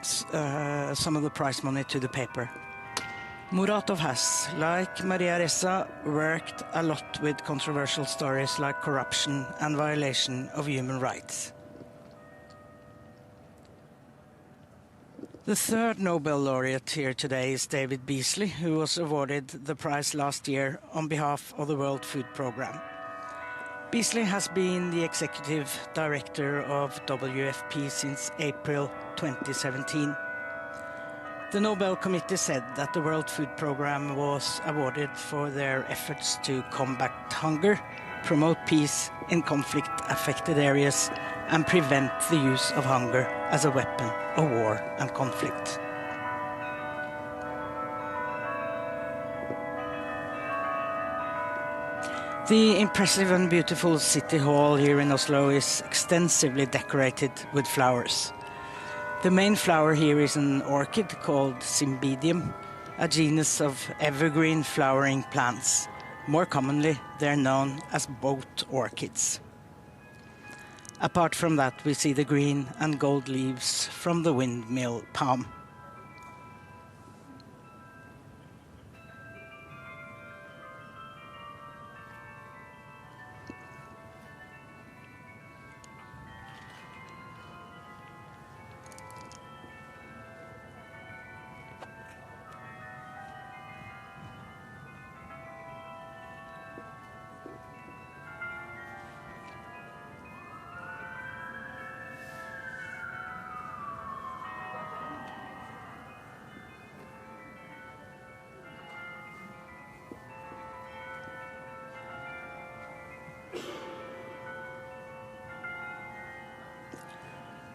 gives some of the prize money to the paper. Muratov has, like Maria Ressa, worked a lot with controversial stories like corruption and violation of human rights. The third Nobel laureate here today is David Beasley, who was awarded the prize last year on behalf of the World Food Programme. Beasley has been the executive director of WFP since April 2017. The Nobel Committee said that the World Food Programme was awarded for their efforts to combat hunger, promote peace in conflict-affected areas, and prevent the use of hunger as a weapon of war and conflict. The impressive and beautiful city hall here in Oslo is extensively decorated with flowers. The main flower here is an orchid called Cymbidium, a genus of evergreen flowering plants. More commonly, they're known as boat orchids. Apart from that, we see the green and gold leaves from the windmill palm.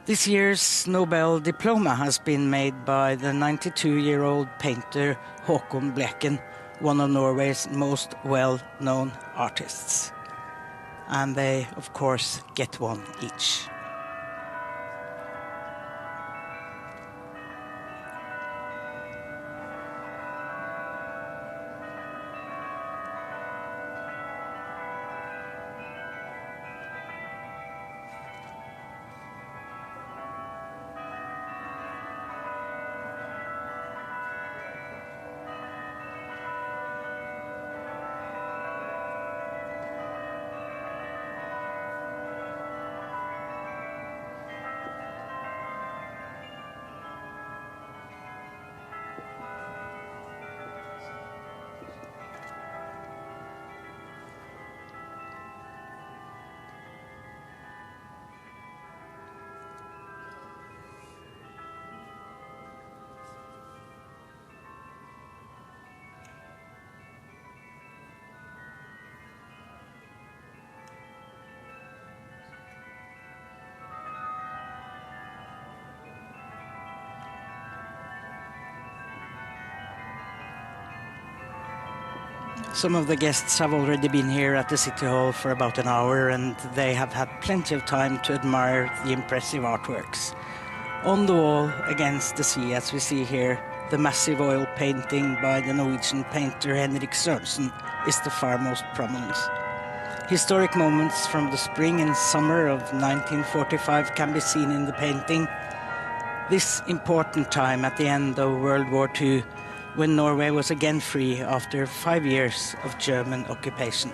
This year's Nobel diploma has been made by the 92-year-old painter Håkon Bleken, one of Norway's most well-known artists. And they, of course, get one each. Some of the guests have already been here at the City Hall for about an hour, and they have had plenty of time to admire the impressive artworks. On the wall against the sea, as we see here, the massive oil painting by the Norwegian painter Henrik Sørensen is the far most prominent. Historic moments from the spring and summer of 1945 can be seen in the painting. This important time at the end of World War II, when Norway was again free after 5 years of German occupation.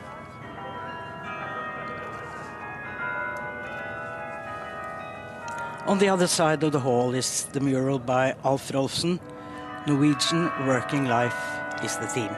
On the other side of the hall is the mural by Alf Rolfsen, Norwegian Working Life is the theme.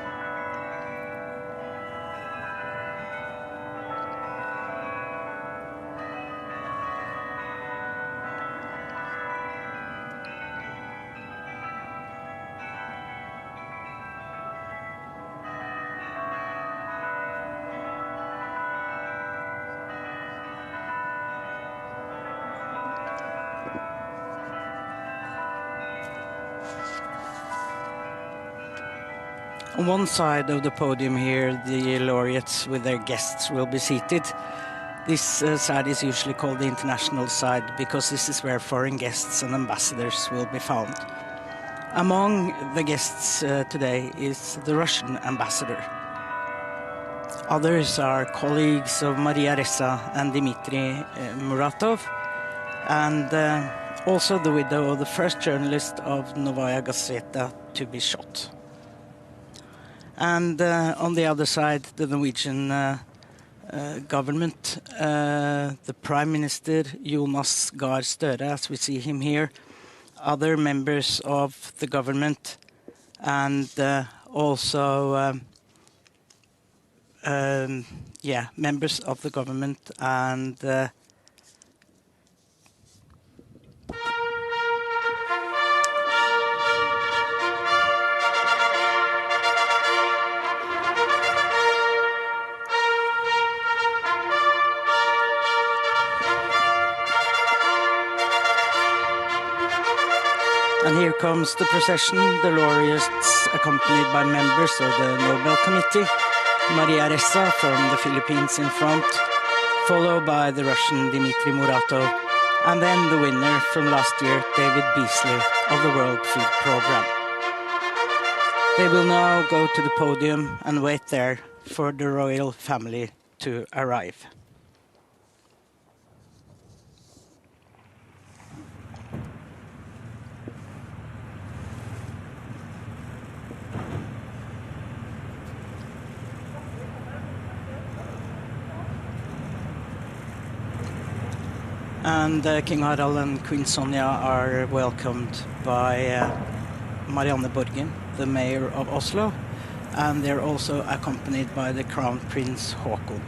On one side of the podium here, the laureates with their guests will be seated. This side is usually called the international side because this is where foreign guests and ambassadors will be found. Among the guests today is the Russian ambassador. Others are colleagues of Maria Ressa and Dmitry Muratov, and Also the widow of the first journalist of Novaya Gazeta to be shot. And on the other side, the Norwegian government, the Prime Minister Jonas Gahr Støre, as we see him here, other members of the government, and also members of the government, and here comes the procession, the laureates accompanied by members of the Nobel Committee, Maria Ressa from the Philippines in front, followed by the Russian Dmitry Muratov, and then the winner from last year, David Beasley of the World Food Programme. They will now go to the podium and wait there for the royal family to arrive. And King Harald and Queen Sonja are welcomed by Marianne Borgen, the mayor of Oslo, and they're also accompanied by the Crown Prince Haakon.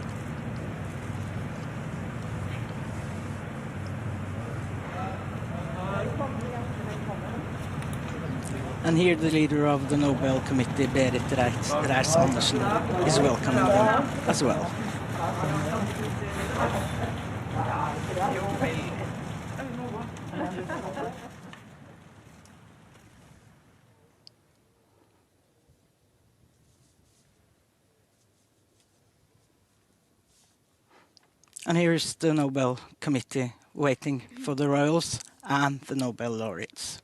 And here the leader of the Nobel Committee, Berit Reiss-Andersen, is welcoming them as well. And here is the Nobel Committee waiting for the royals and the Nobel laureates.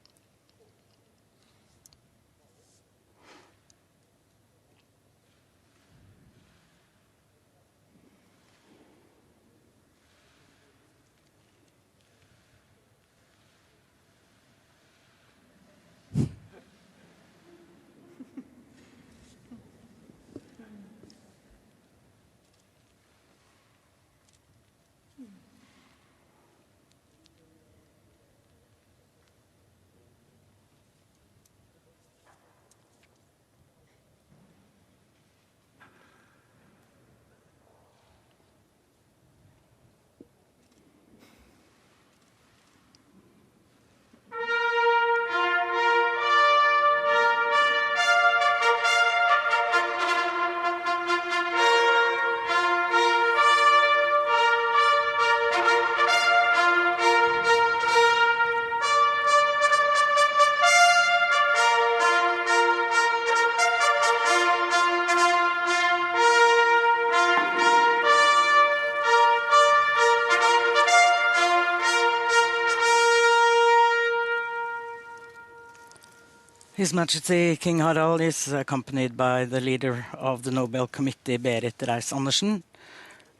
His Majesty King Harald is accompanied by the leader of the Nobel Committee, Berit Reiss-Andersen,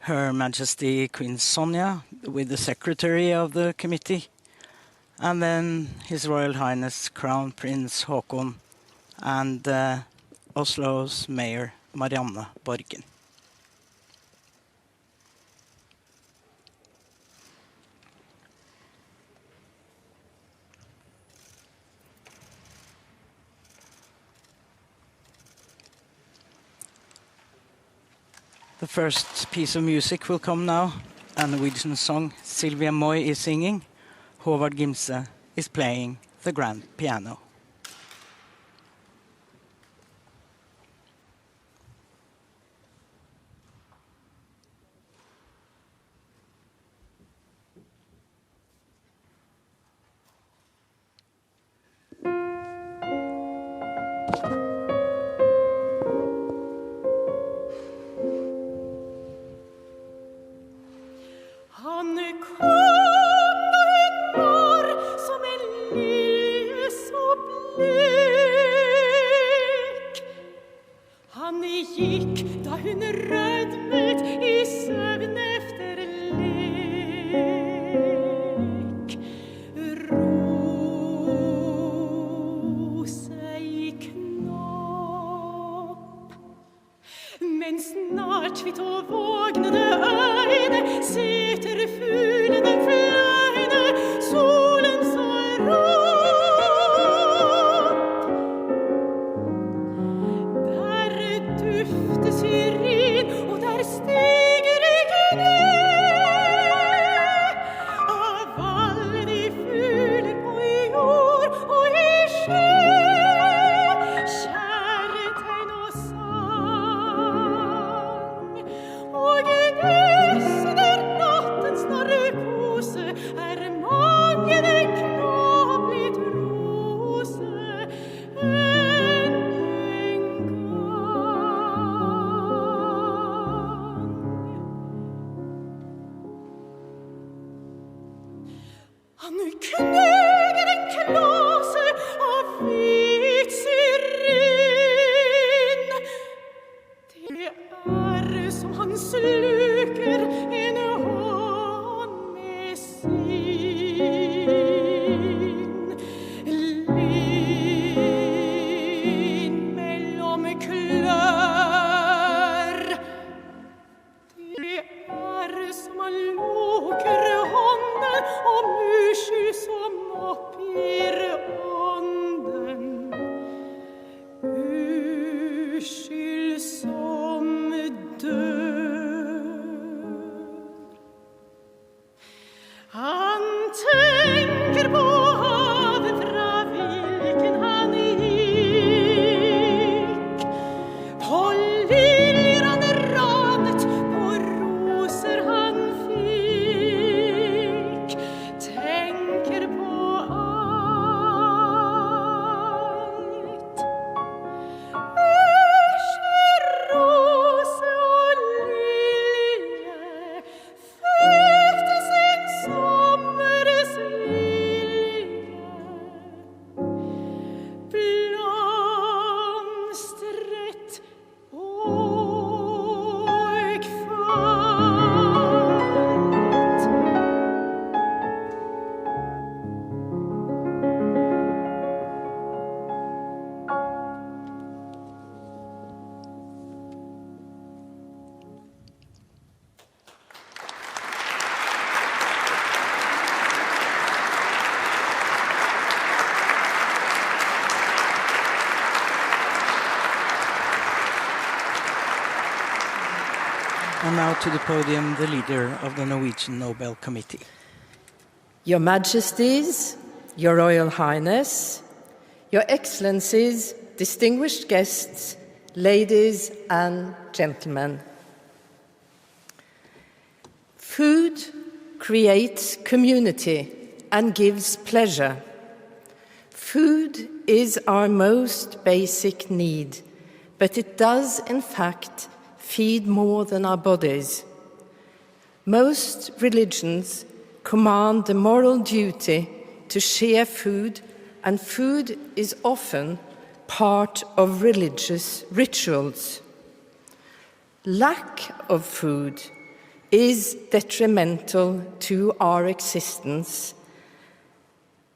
Her Majesty Queen Sonja with the secretary of the committee, and then His Royal Highness Crown Prince Haakon and Oslo's Mayor Marianne Borgen. The first piece of music will come now, a Norwegian song Sylvia Moy is singing. Håvard Gimse is playing the grand piano. snart kvitt og vågnede øyne sitter fuglene fløyne, solen så rått. Der dufter syrin, og der stiger ikke ned av alle de fugler på jord og i sjø. Kjærtegn og sang, og gnester nattens narkose, er mange den knoblet rose enn en gang. Han kneger en klase av hvit syrin. Det som han sluker en hånd med sin. Lin mellom klør. Det som han luker hånden, og muskyld som oppgir ånden. Uskyld som dør. Han tenker på havet fra hvilken han gikk, på liljer han ranet, på roser han fikk, tenker på alt. Rose og lilje, fektes en sommers vilje, blomstret og falt. And now to the podium, the leader of the Norwegian Nobel Committee. Your Majesties, Your Royal Highness, Your Excellencies, distinguished guests, ladies and gentlemen. Food creates community and gives pleasure. Food is our most basic need, but it does, in fact, feed more than our bodies. Most religions command the moral duty to share food, and food is often part of religious rituals. Lack of food is detrimental to our existence,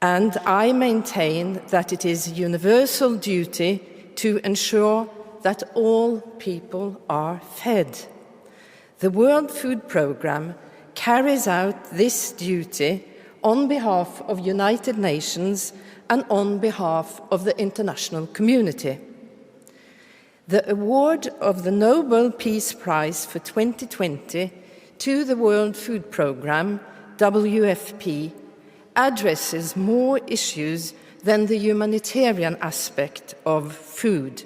and I maintain that it is a universal duty to ensure that all people are fed. The World Food Programme carries out this duty on behalf of United Nations and on behalf of the international community. The award of the Nobel Peace Prize for 2020 to the World Food Programme, WFP, addresses more issues than the humanitarian aspect of food.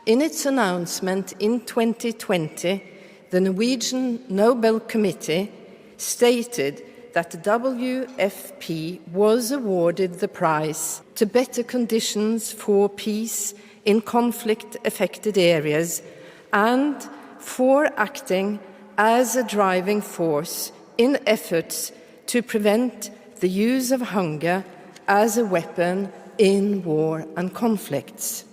In its announcement in 2020, the Norwegian Nobel Committee stated that the WFP was awarded the prize to better conditions for peace in conflict-affected areas and for acting as a driving force in efforts to prevent the use of hunger as a weapon in war and conflicts.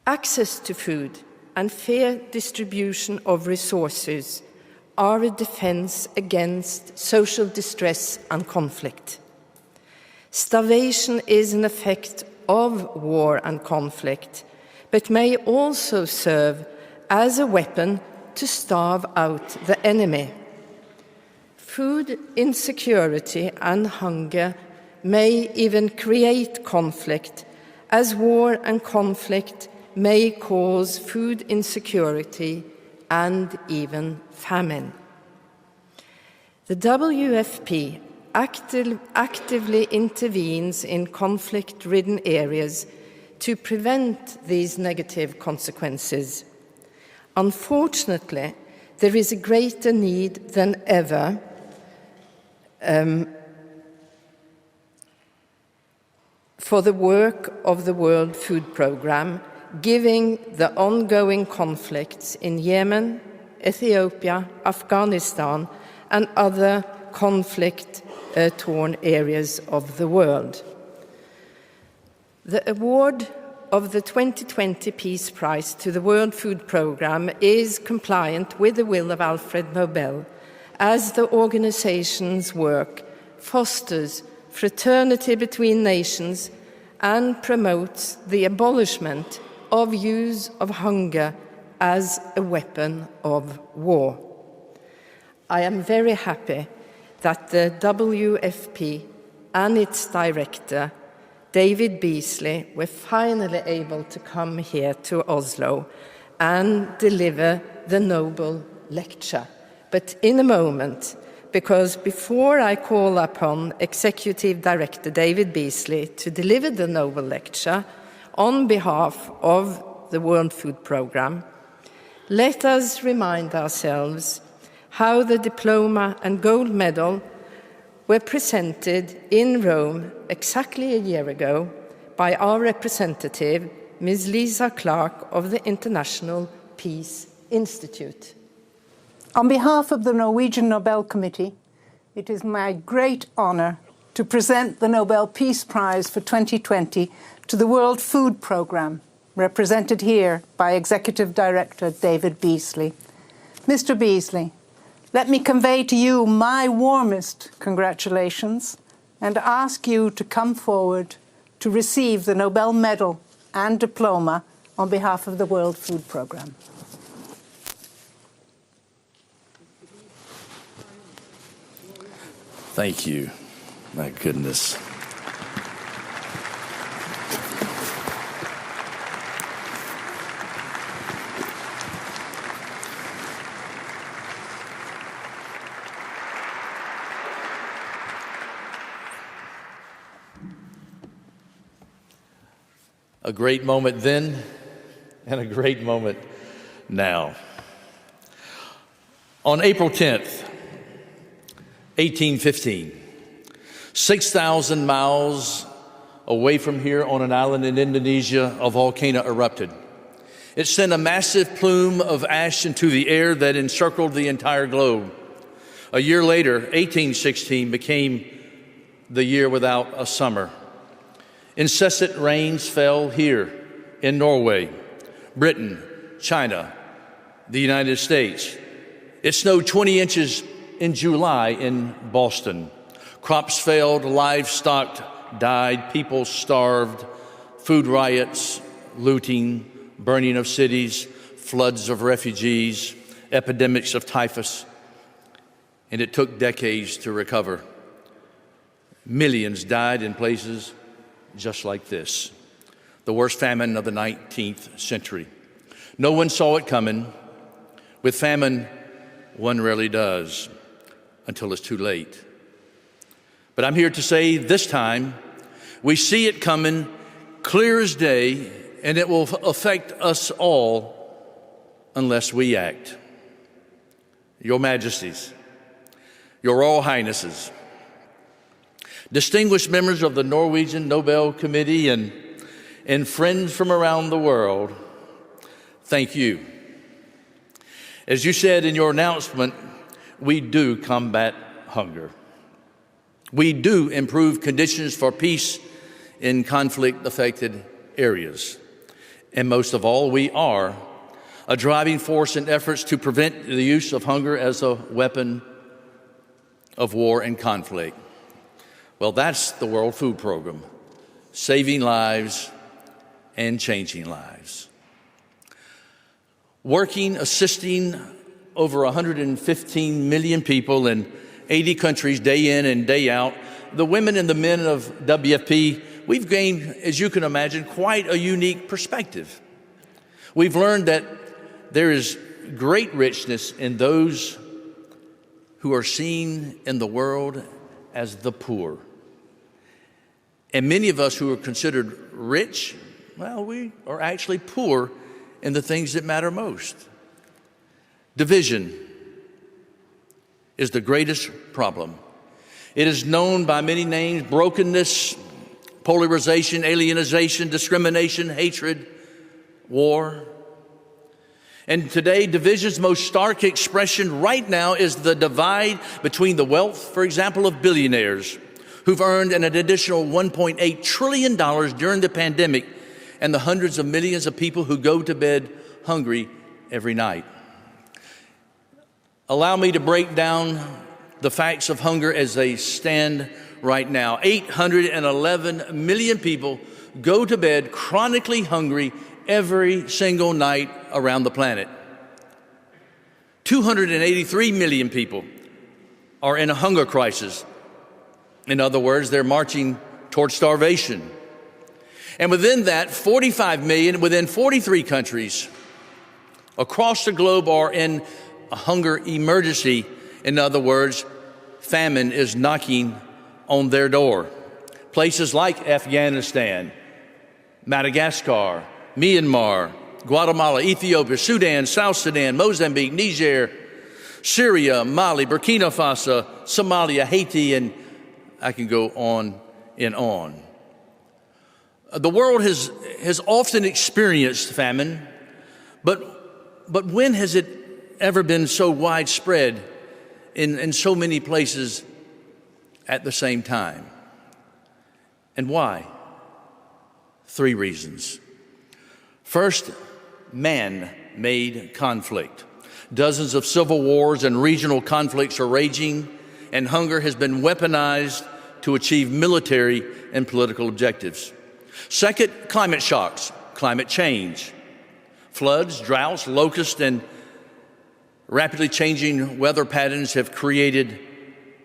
Access to food and fair distribution of resources are a defense against social distress and conflict. Starvation is an effect of war and conflict, but may also serve as a weapon to starve out the enemy. Food insecurity and hunger may even create conflict, as war and conflict may cause food insecurity and even famine. The WFP actively intervenes in conflict-ridden areas to prevent these negative consequences. Unfortunately, there is a greater need than ever for the work of the World Food Programme, given the ongoing conflicts in Yemen, Ethiopia, Afghanistan, and other conflict-torn areas of the world. The award of the 2020 Peace Prize to the World Food Programme is compliant with the will of Alfred Nobel, as the organization's work fosters fraternity between nations and promotes the abolishment of use of hunger as a weapon of war. I am very happy that the WFP and its director, David Beasley, were finally able to come here to Oslo and deliver the Nobel lecture. But in a moment, because before I call upon Executive Director David Beasley to deliver the Nobel lecture on behalf of the World Food Programme, let us remind ourselves how the diploma and gold medal were presented in Rome exactly a year ago by our representative, Ms. Lisa Clark of the International Peace Institute. On behalf of the Norwegian Nobel Committee, it is my great honour to present the Nobel Peace Prize for 2020 to the World Food Programme, represented here by Executive Director David Beasley. Mr. Beasley, let me convey to you my warmest congratulations and ask you to come forward to receive the Nobel Medal and diploma on behalf of the World Food Programme. Thank you. My goodness. A great moment then and a great moment now. On April 10th, 1815, 6,000 miles away from here on an island in Indonesia, a volcano erupted. It sent a massive plume of ash into the air that encircled the entire globe. A year later, 1816, became the year without a summer. Incessant rains fell here in Norway, Britain, China, the United States. It snowed 20 inches in July in Boston. Crops failed, livestock died, people starved, food riots, looting, burning of cities, floods of refugees, epidemics of typhus. And it took decades to recover. Millions died in places just like this, the worst famine of the 19th century. No one saw it coming. With famine, one rarely does until it's too late. But I'm here to say this time, we see it coming clear as day, and it will affect us all unless we act. Your Majesties, Your Royal Highnesses, distinguished members of the Norwegian Nobel Committee and friends from around the world, thank you. As you said in your announcement, we do combat hunger. We do improve conditions for peace in conflict-affected areas. And most of all, we are a driving force in efforts to prevent the use of hunger as a weapon of war and conflict. Well, that's the World Food Program, saving lives and changing lives. working, assisting over 115 million people in 80 countries day in and day out. The women and the men of WFP, we've gained, as you can imagine, quite a unique perspective. We've learned that there is great richness in those who are seen in the world as the poor. And many of us who are considered rich, well, we are actually poor in the things that matter most. Division is the greatest problem. It is known by many names: brokenness, polarization, alienization, discrimination, hatred, war. And today, division's most stark expression right now is the divide between the wealth, for example, of billionaires who've earned an additional $1.8 trillion during the pandemic, and the hundreds of millions of people who go to bed hungry every night. Allow me to break down the facts of hunger as they stand right now. 811 million people go to bed chronically hungry every single night around the planet. 283 million people are in a hunger crisis. In other words, they're marching toward starvation. And within that, 45 million within 43 countries across the globe are in a hunger emergency. In other words, famine is knocking on their door. Places like Afghanistan, Madagascar, Myanmar, Guatemala, Ethiopia, Sudan, South Sudan, Mozambique, Niger, Syria, Mali, Burkina Faso, Somalia, Haiti, and I can go on and on. The world has often experienced famine, but when has it ever been so widespread in so many places at the same time? And why? 3 reasons. First, man-made conflict. Dozens of civil wars and regional conflicts are raging, and hunger has been weaponized to achieve military and political objectives. Second, climate shocks, climate change. Floods, droughts, locusts, and rapidly changing weather patterns have created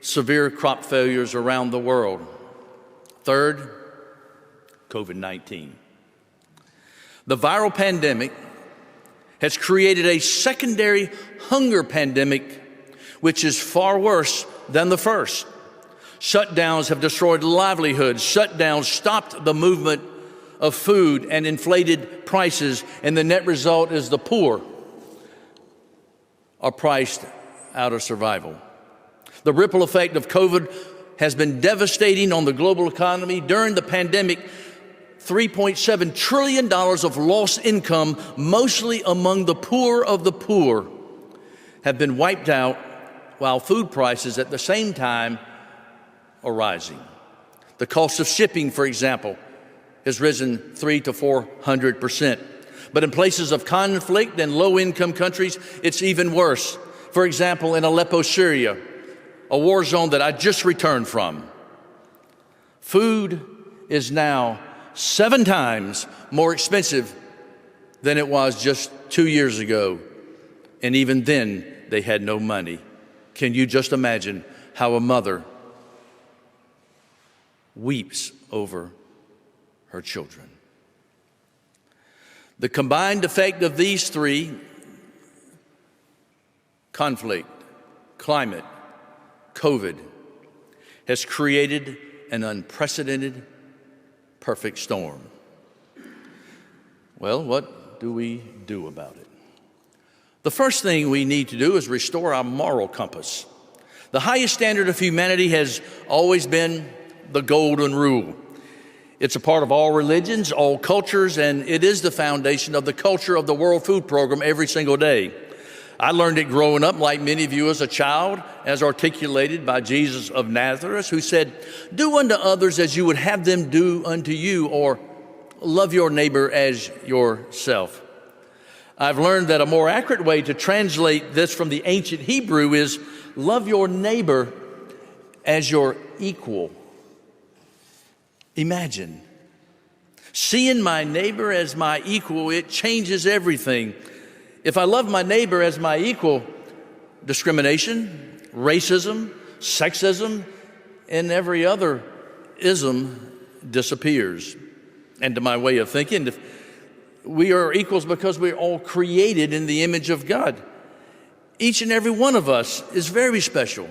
severe crop failures around the world. Third, COVID-19. The viral pandemic has created a secondary hunger pandemic, which is far worse than the first. Shutdowns have destroyed livelihoods. Shutdowns stopped the movement of food and inflated prices, and the net result is the poor are priced out of survival. The ripple effect of COVID has been devastating on the global economy. During the pandemic, $3.7 trillion of lost income, mostly among the poor of the poor, have been wiped out, while food prices at the same time are rising. The cost of shipping, for example, has risen 300% to 400%. But in places of conflict and low-income countries, it's even worse. For example, in Aleppo, Syria, a war zone that I just returned from, food is now 7 times more expensive than it was just 2 years ago. And even then, they had no money. Can you just imagine how a mother weeps over her children? The combined effect of these 3, conflict, climate, COVID, has created an unprecedented perfect storm. Well, what do we do about it? The first thing we need to do is restore our moral compass. The highest standard of humanity has always been the golden rule. It's a part of all religions, all cultures, and it is the foundation of the culture of the World Food Program every single day. I learned it growing up, like many of you as a child, as articulated by Jesus of Nazareth, who said, "Do unto others as you would have them do unto you," or "Love your neighbor as yourself." I've learned that a more accurate way to translate this from the ancient Hebrew is, "Love your neighbor as your equal." Imagine seeing my neighbor as my equal. It changes everything. If I love my neighbor as my equal, discrimination, racism, sexism, and every other ism disappears. And to my way of thinking, if we are equals because we're all created in the image of God. Each and every one of us is very special,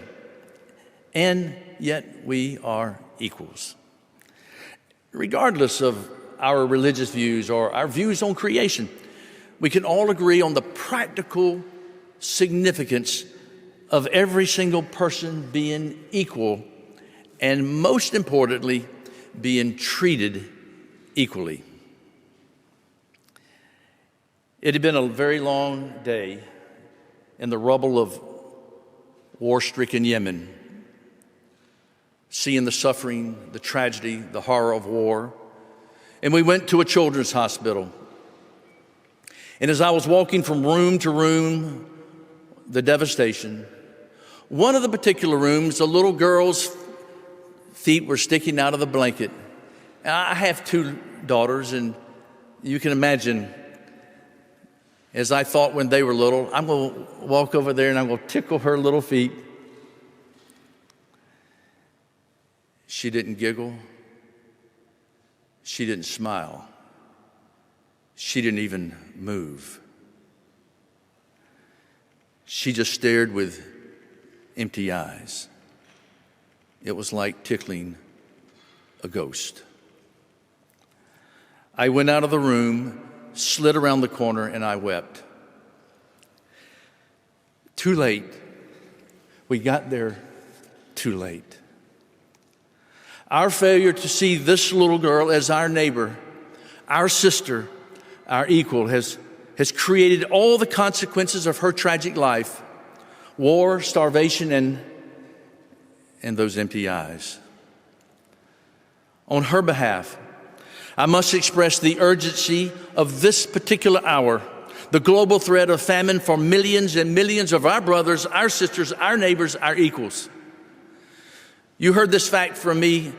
and yet we are equals. Regardless of our religious views or our views on creation, we can all agree on the practical significance of every single person being equal, and most importantly, being treated equally. It had been a very long day in the rubble of war-stricken Yemen, seeing the suffering, the tragedy, the horror of war. And we went to a children's hospital. And as I was walking from room to room, the devastation, one of the particular rooms, a little girl's feet were sticking out of the blanket. And I have 2 daughters, and you can imagine, as I thought when they were little, I'm going to walk over there and I'm going to tickle her little feet. She didn't giggle. She didn't smile. She didn't even move. She just stared with empty eyes. It was like tickling a ghost. I went out of the room, slid around the corner, and I wept. Too late. We got there too late. Our failure to see this little girl as our neighbor, our sister, our equal, has created all the consequences of her tragic life: war, starvation, and those empty eyes. On her behalf, I must express the urgency of this particular hour, the global threat of famine for millions and millions of our brothers, our sisters, our neighbors, our equals. You heard this fact from me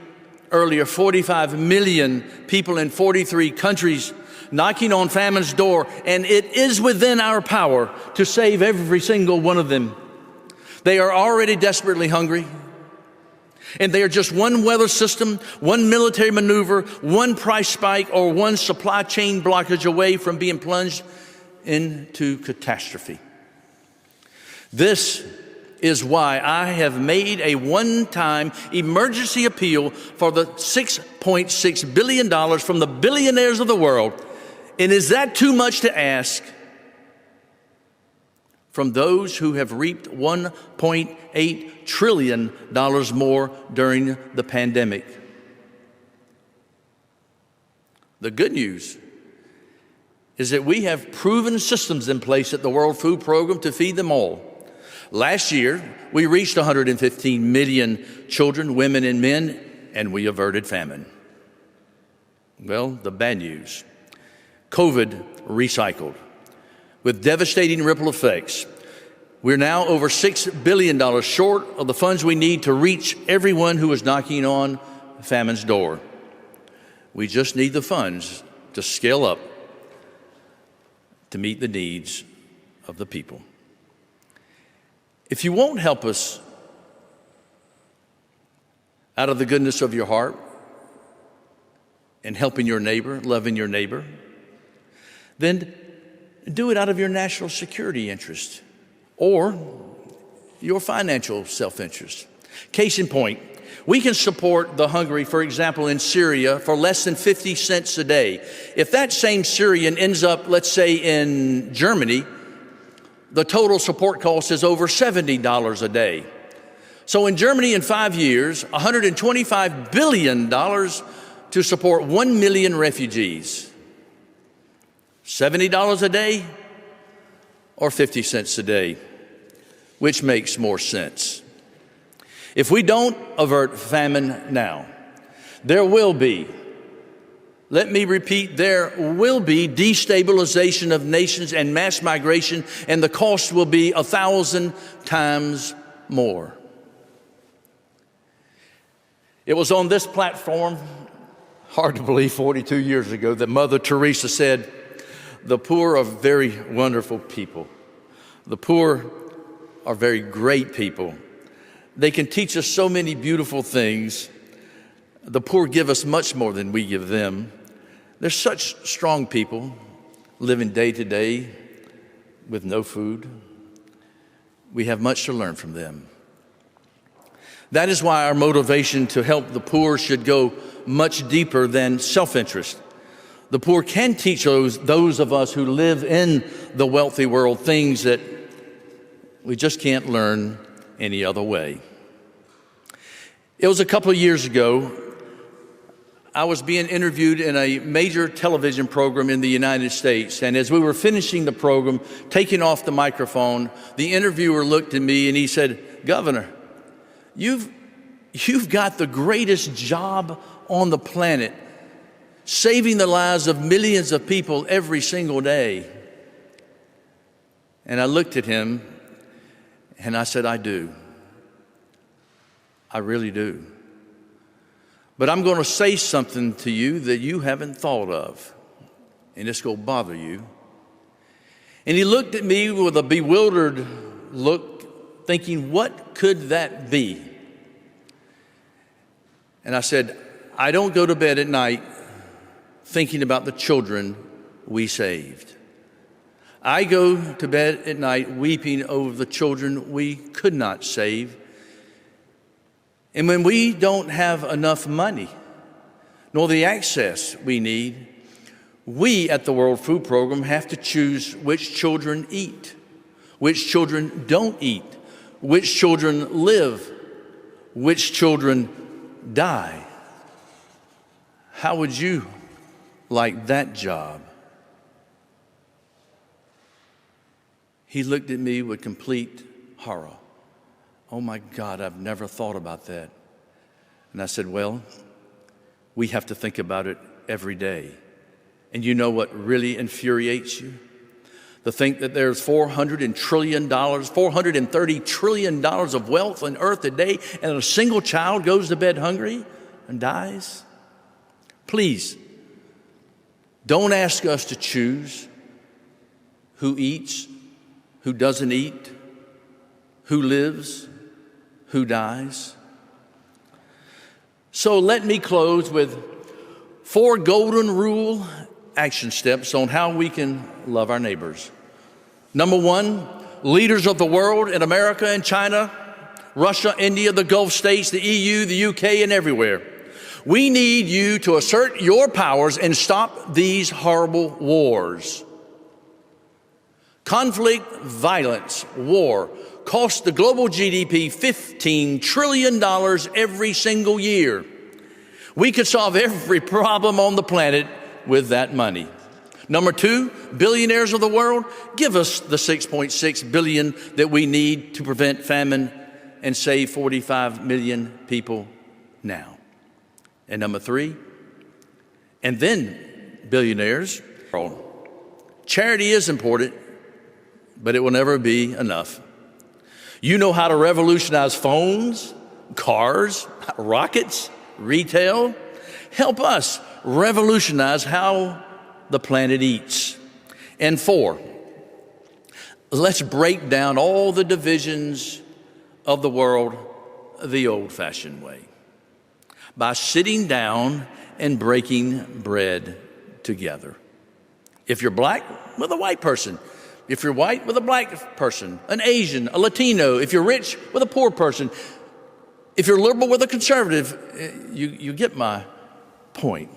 earlier: 45 million people in 43 countries knocking on famine's door, and it is within our power to save every single one of them. They are already desperately hungry. And they are just one weather system, one military maneuver, one price spike, or one supply chain blockage away from being plunged into catastrophe. This is why I have made a one-time emergency appeal for the $6.6 billion from the billionaires of the world. And is that too much to ask from those who have reaped $1.8 trillion more during the pandemic? The good news is that we have proven systems in place at the World Food Program to feed them all. Last year, we reached 115 million children, women, and men, and we averted famine. Well, the bad news: COVID recycled with devastating ripple effects. We're now over $6 billion short of the funds we need to reach everyone who is knocking on famine's door. We just need the funds to scale up to meet the needs of the people. If you won't help us out of the goodness of your heart and helping your neighbor, loving your neighbor, then do it out of your national security interest or your financial self-interest. Case in point, we can support the hungry, for example, in Syria for less than 50 cents a day. If that same Syrian ends up, let's say, in Germany, the total support cost is over $70 a day. So in Germany, in 5 years, $125 billion to support 1 million refugees. $70 a day or 50 cents a day? Which makes more sense? If we don't avert famine now, there will be, let me repeat, there will be destabilization of nations and mass migration, and the cost will be 1,000 times more. It was on this platform, hard to believe, 42 years ago, that Mother Teresa said, the poor are very wonderful people. The poor are very great people. They can teach us so many beautiful things. The poor give us much more than we give them. They're such strong people living day to day with no food. We have much to learn from them. That is why our motivation to help the poor should go much deeper than self-interest. The poor can teach those of us who live in the wealthy world things that we just can't learn any other way. It was a couple of years ago, I was being interviewed in a major television program in the United States. And as we were finishing the program, taking off the microphone, the interviewer looked at me and he said, "Governor, you've got the greatest job on the planet, saving the lives of millions of people every single day." And I looked at him and I said, "I do. I really do. But I'm going to say something to you that you haven't thought of, and it's going to bother you." And he looked at me with a bewildered look, thinking, what could that be? And I said, "I don't go to bed at night thinking about the children we saved. I go to bed at night weeping over the children we could not save. And when we don't have enough money, nor the access we need, we at the World Food Program have to choose which children eat, which children don't eat, which children live, which children die. How would you like that job?" He looked at me with complete horror. "Oh my God, I've never thought about that." And I said, "Well, we have to think about it every day. And you know what really infuriates you? To think that there's $430 trillion of wealth on earth today, and a single child goes to bed hungry and dies? Please, don't ask us to choose who eats, who doesn't eat, who lives, who dies." So let me close with 4 golden rule action steps on how we can love our neighbors. Number 1, leaders of the world in America and China, Russia, India, the Gulf states, the EU, the UK, and everywhere. We need you to assert your powers and stop these horrible wars. Conflict, violence, war costs the global GDP $15 trillion every single year. We could solve every problem on the planet with that money. Number 2, billionaires of the world, give us the $6.6 billion that we need to prevent famine and save 45 million people now. And number 3, and then billionaires, charity is important, but it will never be enough. You know how to revolutionize phones, cars, rockets, retail. Help us revolutionize how the planet eats. And 4, let's break down all the divisions of the world the old-fashioned way, by sitting down and breaking bread together. If you're black, with a white person. If you're white, with a black person, an Asian, a Latino. If you're rich, with a poor person. If you're liberal, with a conservative. You get my point.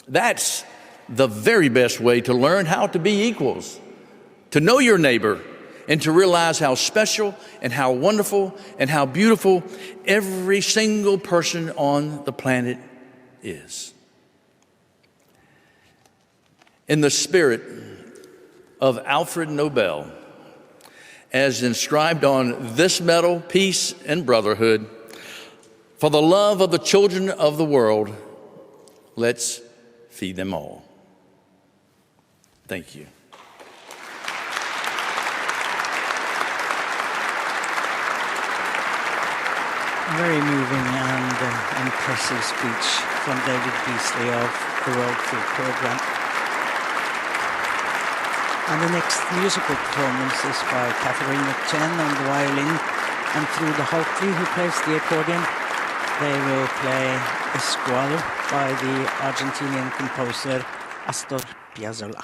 That's the very best way to learn how to be equals, to know your neighbor, and to realize how special and how wonderful and how beautiful every single person on the planet is. In the spirit of Alfred Nobel, as inscribed on this medal, Peace and Brotherhood, for the love of the children of the world, let's feed them all. Thank you. Very moving and impressive speech from David Beasley of the World Food Programme. And the next musical performance is by Catherine McChen on the violin and through the Haltley, who plays the accordion. They will play Esqual by the Argentinian composer Astor Piazzolla.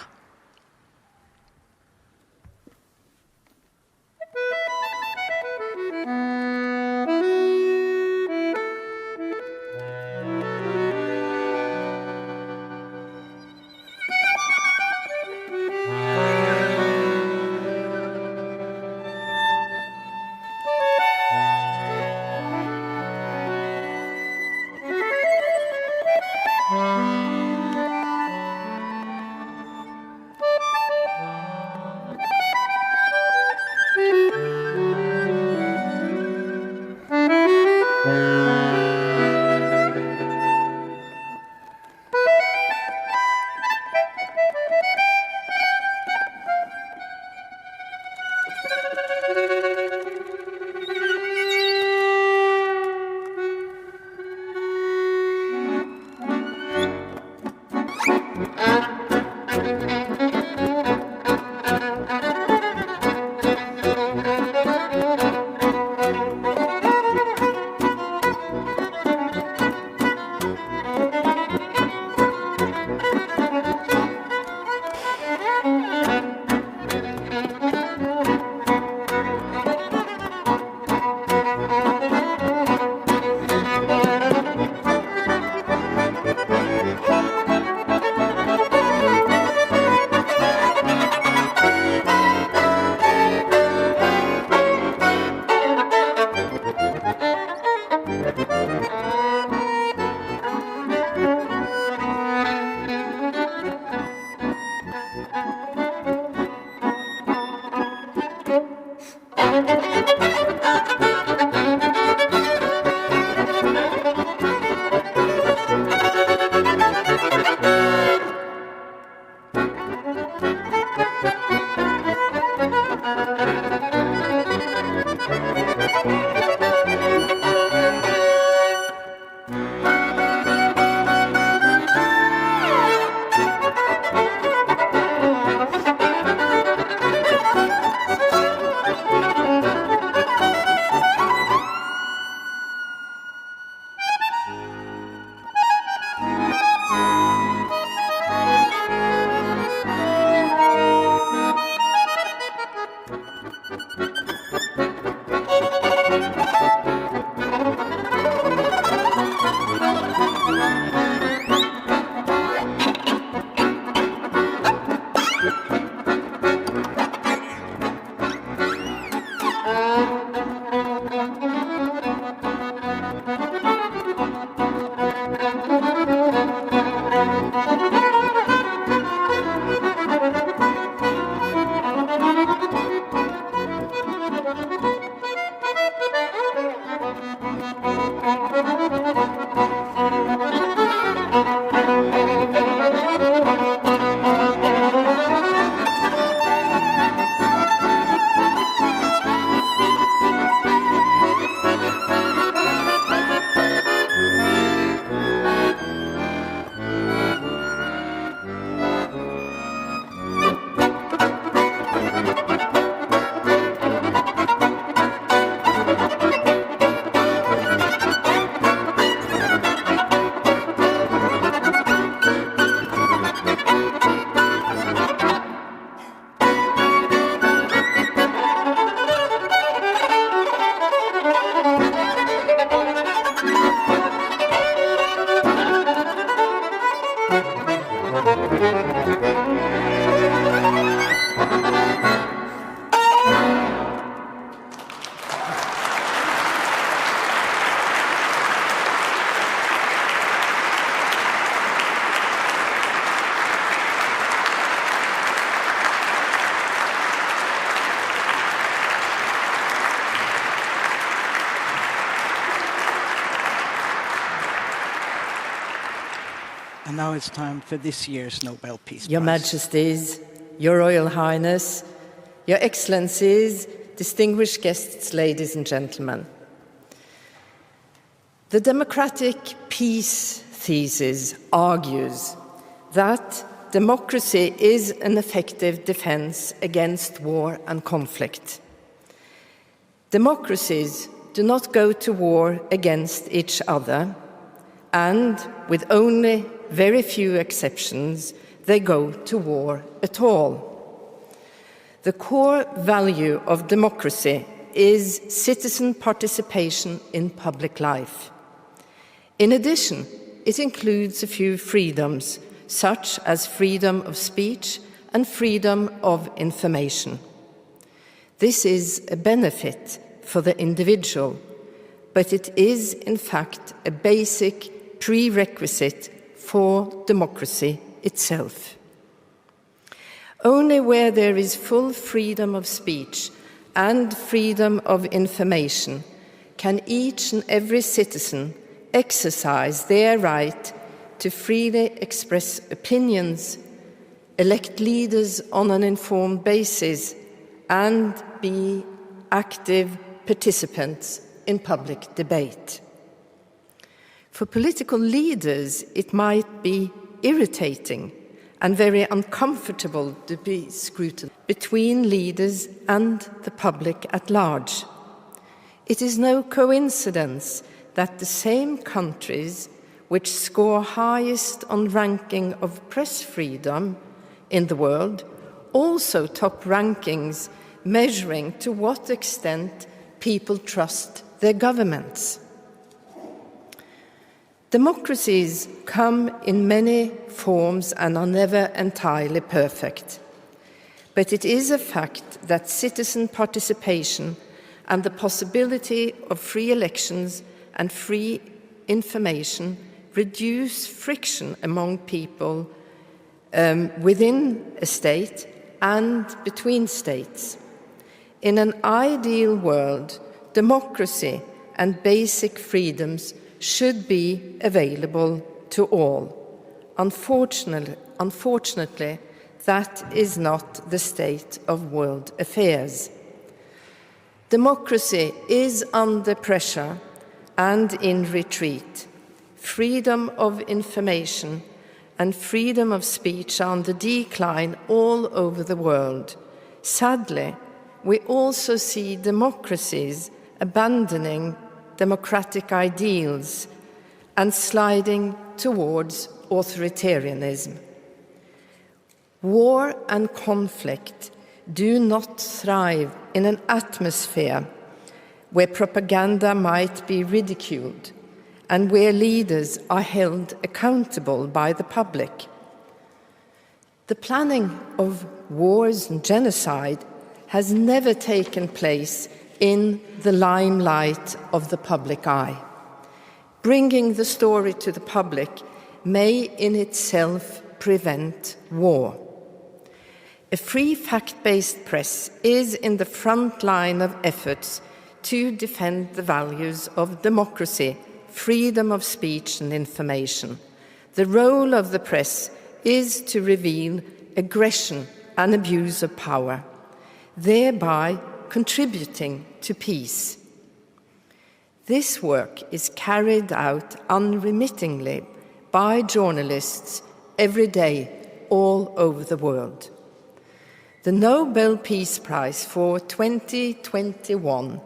And now it's time for this year's Nobel Peace Prize. Your Majesties, Your Royal Highness, Your Excellencies, distinguished guests, ladies and gentlemen. The democratic peace thesis argues that democracy is an effective defense against war and conflict. Democracies do not go to war against each other, and with only very few exceptions, they go to war at all. The core value of democracy is citizen participation in public life. In addition, it includes a few freedoms, such as freedom of speech and freedom of information. This is a benefit for the individual, but it is in fact a basic prerequisite for democracy itself. Only where there is full freedom of speech and freedom of information can each and every citizen exercise their right to freely express opinions, elect leaders on an informed basis, and be active participants in public debate. For political leaders, it might be irritating and very uncomfortable to be scrutinized between leaders and the public at large. It is no coincidence that the same countries which score highest on ranking of press freedom in the world also top rankings measuring to what extent people trust their governments. Democracies come in many forms and are never entirely perfect. But it is a fact that citizen participation and the possibility of free elections and free information reduce friction among people within a state and between states. In an ideal world, democracy and basic freedoms should be available to all. Unfortunately, that is not the state of world affairs. Democracy is under pressure and in retreat. Freedom of information and freedom of speech are on the decline all over the world. Sadly, we also see democracies abandoning democratic ideals and sliding towards authoritarianism. War and conflict do not thrive in an atmosphere where propaganda might be ridiculed and where leaders are held accountable by the public. The planning of wars and genocide has never taken place in the limelight of the public eye. Bringing the story to the public may in itself prevent war. A free fact-based press is in the front line of efforts to defend the values of democracy, freedom of speech and information. The role of the press is to reveal aggression and abuse of power, thereby contributing to peace. This work is carried out unremittingly by journalists every day all over the world. The Nobel Peace Prize for 2021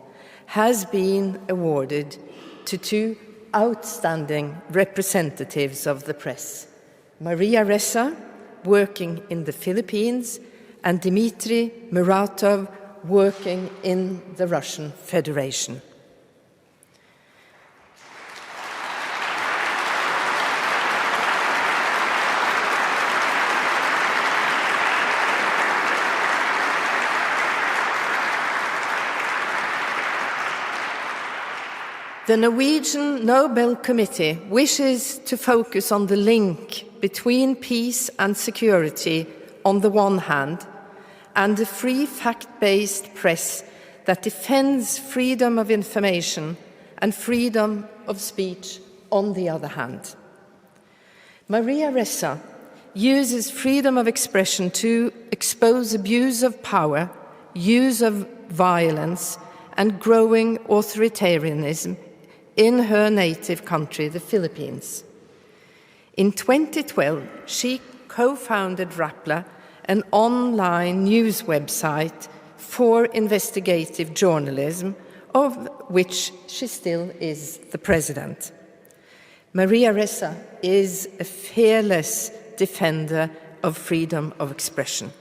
has been awarded to two outstanding representatives of the press, Maria Ressa, working in the Philippines, and Dmitry Muratov, working in the Russian Federation. The Norwegian Nobel Committee wishes to focus on the link between peace and security on the one hand, and a free fact-based press that defends freedom of information and freedom of speech on the other hand. Maria Ressa uses freedom of expression to expose abuse of power, use of violence, and growing authoritarianism in her native country, the Philippines. In 2012, she co-founded Rappler, an online news website for investigative journalism, of which she still is the president. Maria Ressa is a fearless defender of freedom of expression.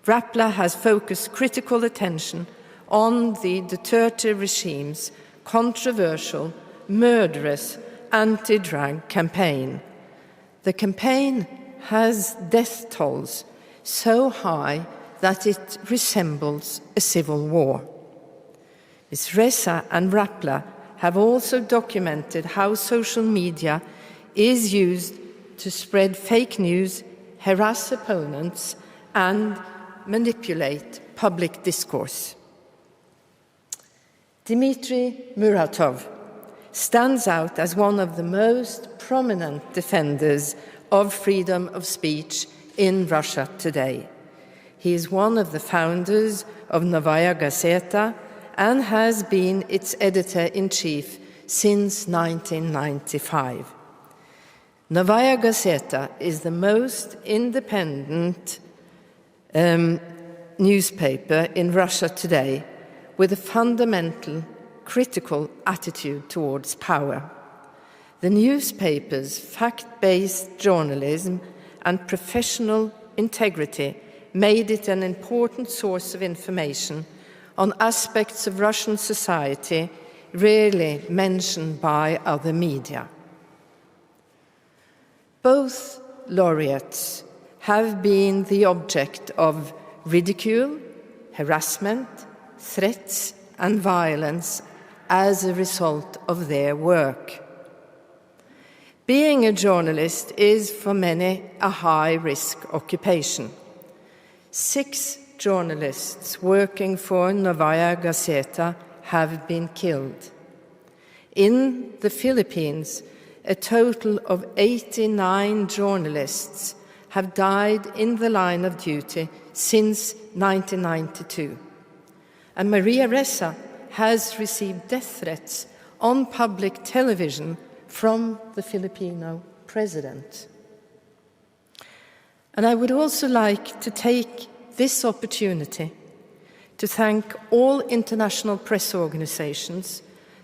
Rappler has focused critical attention on the Duterte regime's controversial, murderous anti-drug campaign. The campaign has death tolls so high that it resembles a civil war. Ms. Ressa and Rappler have also documented how social media is used to spread fake news, harass opponents, and manipulate public discourse. Dmitry Muratov stands out as one of the most prominent defenders of freedom of speech in Russia today. He is one of the founders of Novaya Gazeta and has been its editor-in-chief since 1995. Novaya Gazeta is the most independent newspaper in Russia today, with a fundamental critical attitude towards power. The newspaper's fact-based journalism and professional integrity made it an important source of information on aspects of Russian society rarely mentioned by other media. Both laureates have been the object of ridicule, harassment, threats, and violence as a result of their work. Being a journalist is for many a high-risk occupation. 6 journalists working for Novaya Gazeta have been killed. In the Philippines, a total of 89 journalists have died in the line of duty since 1992. And Maria Ressa has received death threats on public television from the Filipino president. And I would also like to take this opportunity to thank all international press organizations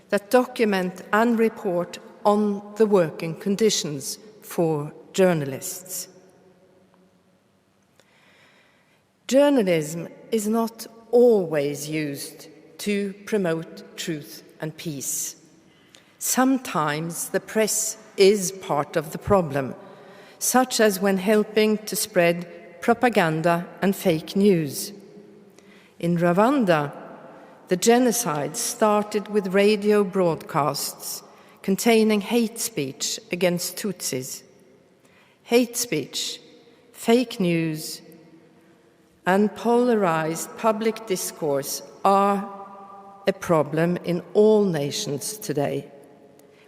that document and report on the working conditions for journalists. Journalism is not always used to promote truth and peace. Sometimes the press is part of the problem, such as when helping to spread propaganda and fake news. In Rwanda, the genocide started with radio broadcasts containing hate speech against Tutsis. Hate speech, fake news, and polarized public discourse are a problem in all nations today.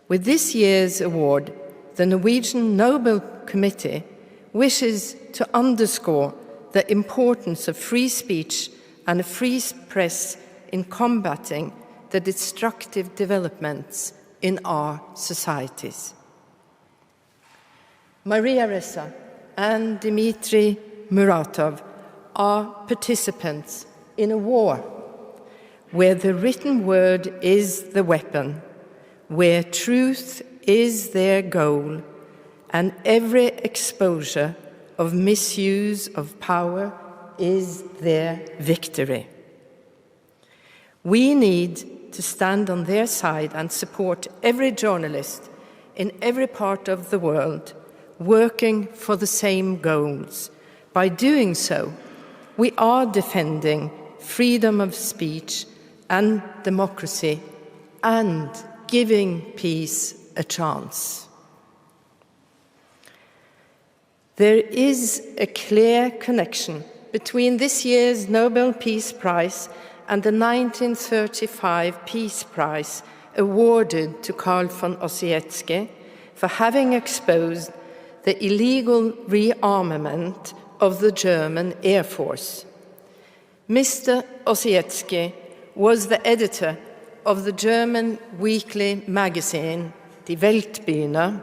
With this year's award, the Norwegian Nobel Committee wishes to underscore the importance of free speech and a free press in combating the destructive developments in our societies. Maria Ressa and Dmitry Muratov are participants in a war where the written word is the weapon, where truth is their goal, and every exposure of misuse of power is their victory. We need to stand on their side and support every journalist in every part of the world working for the same goals. By doing so, we are defending freedom of speech and democracy and giving peace a chance. There is a clear connection between this year's Nobel Peace Prize and the 1935 Peace Prize awarded to Karl von Ossietzky for having exposed the illegal rearmament of the German Air Force. Mr. Ossietzky was the editor of the German weekly magazine Die Weltbühne,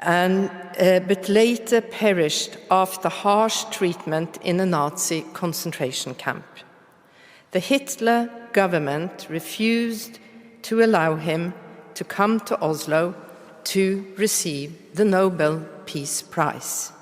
but later perished after harsh treatment in a Nazi concentration camp. The Hitler government refused to allow him to come to Oslo to receive the Nobel Peace Prize.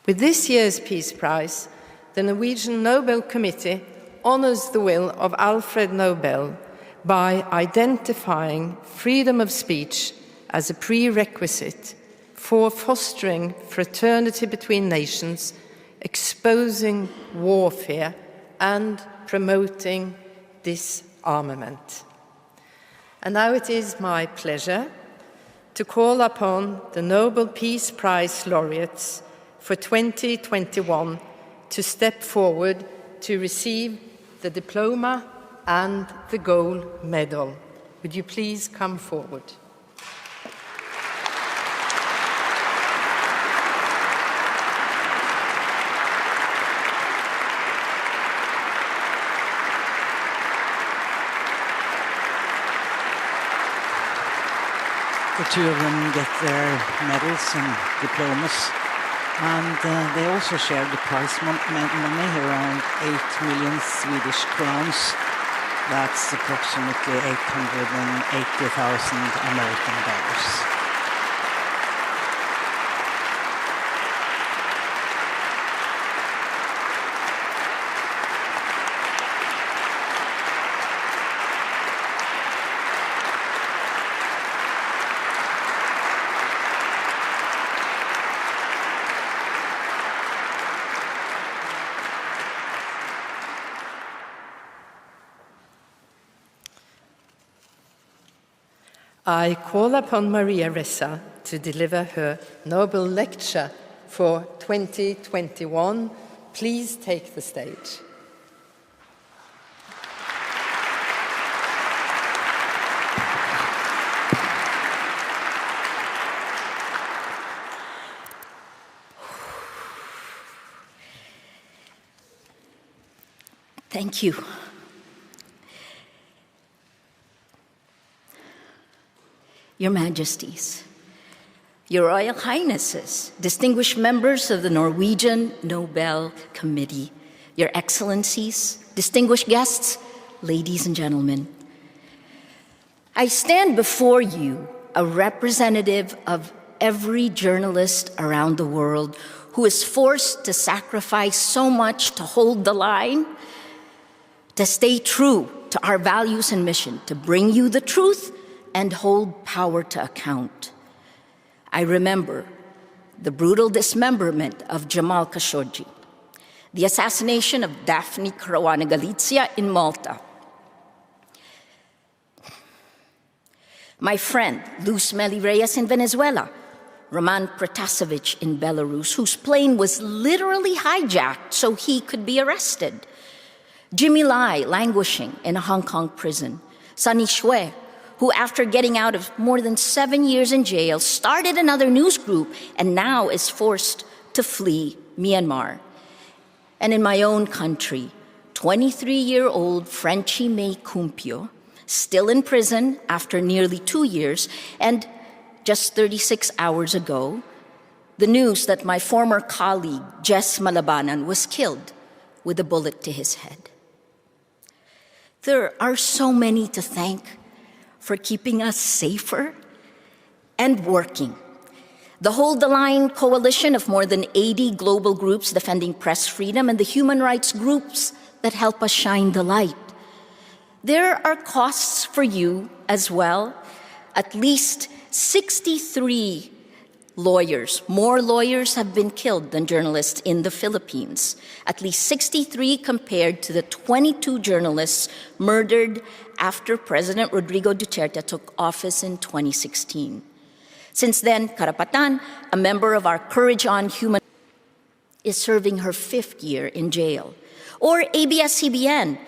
With this year's Peace Prize, the Norwegian Nobel Committee honors the will of Alfred Nobel by identifying freedom of speech as a prerequisite for fostering fraternity between nations, exposing warfare, and promoting disarmament. And now it is my pleasure to call upon the Nobel Peace Prize laureates for 2021 to step forward to receive the diploma and the gold medal. Would you please come forward? The two of them get their medals and diplomas, and they also share the prize money, around 8 million Swedish crowns. That's approximately 880,000 American dollars. I call upon Maria Ressa to deliver her Nobel lecture for 2021. Please take the stage. Thank you. Your Majesties, Your Royal Highnesses, distinguished members of the Norwegian Nobel Committee, Your Excellencies, distinguished guests, ladies and gentlemen, I stand before you a representative of every journalist around the world who is forced to sacrifice so much to hold the line, to stay true to our values and mission, to bring you the truth and hold power to account. I remember the brutal dismemberment of Jamal Khashoggi, the assassination of Daphne Caruana Galizia in Malta, my friend Luz Meli Reyes in Venezuela, Roman Protasevich in Belarus, whose plane was literally hijacked so he could be arrested, Jimmy Lai languishing in a Hong Kong prison, Sunny Shui, who after getting out of more than 7 years in jail, started another news group and now is forced to flee Myanmar. And in my own country, 23-year-old Frenchie May Cumpio, still in prison after nearly 2 years, and just 36 hours ago, the news that my former colleague, Jess Malabanan, was killed with a bullet to his head. There are so many to thank for keeping us safer and working. The Hold the Line coalition of more than 80 global groups defending press freedom and the human rights groups that help us shine the light. There are costs for you as well. At least 63 lawyers, more lawyers have been killed than journalists in the Philippines. At least 63 compared to the 22 journalists murdered after President Rodrigo Duterte took office in 2016. Since then, Karapatan, a member of our Courage on Human, is serving her 5th year in jail. Or ABS-CBN,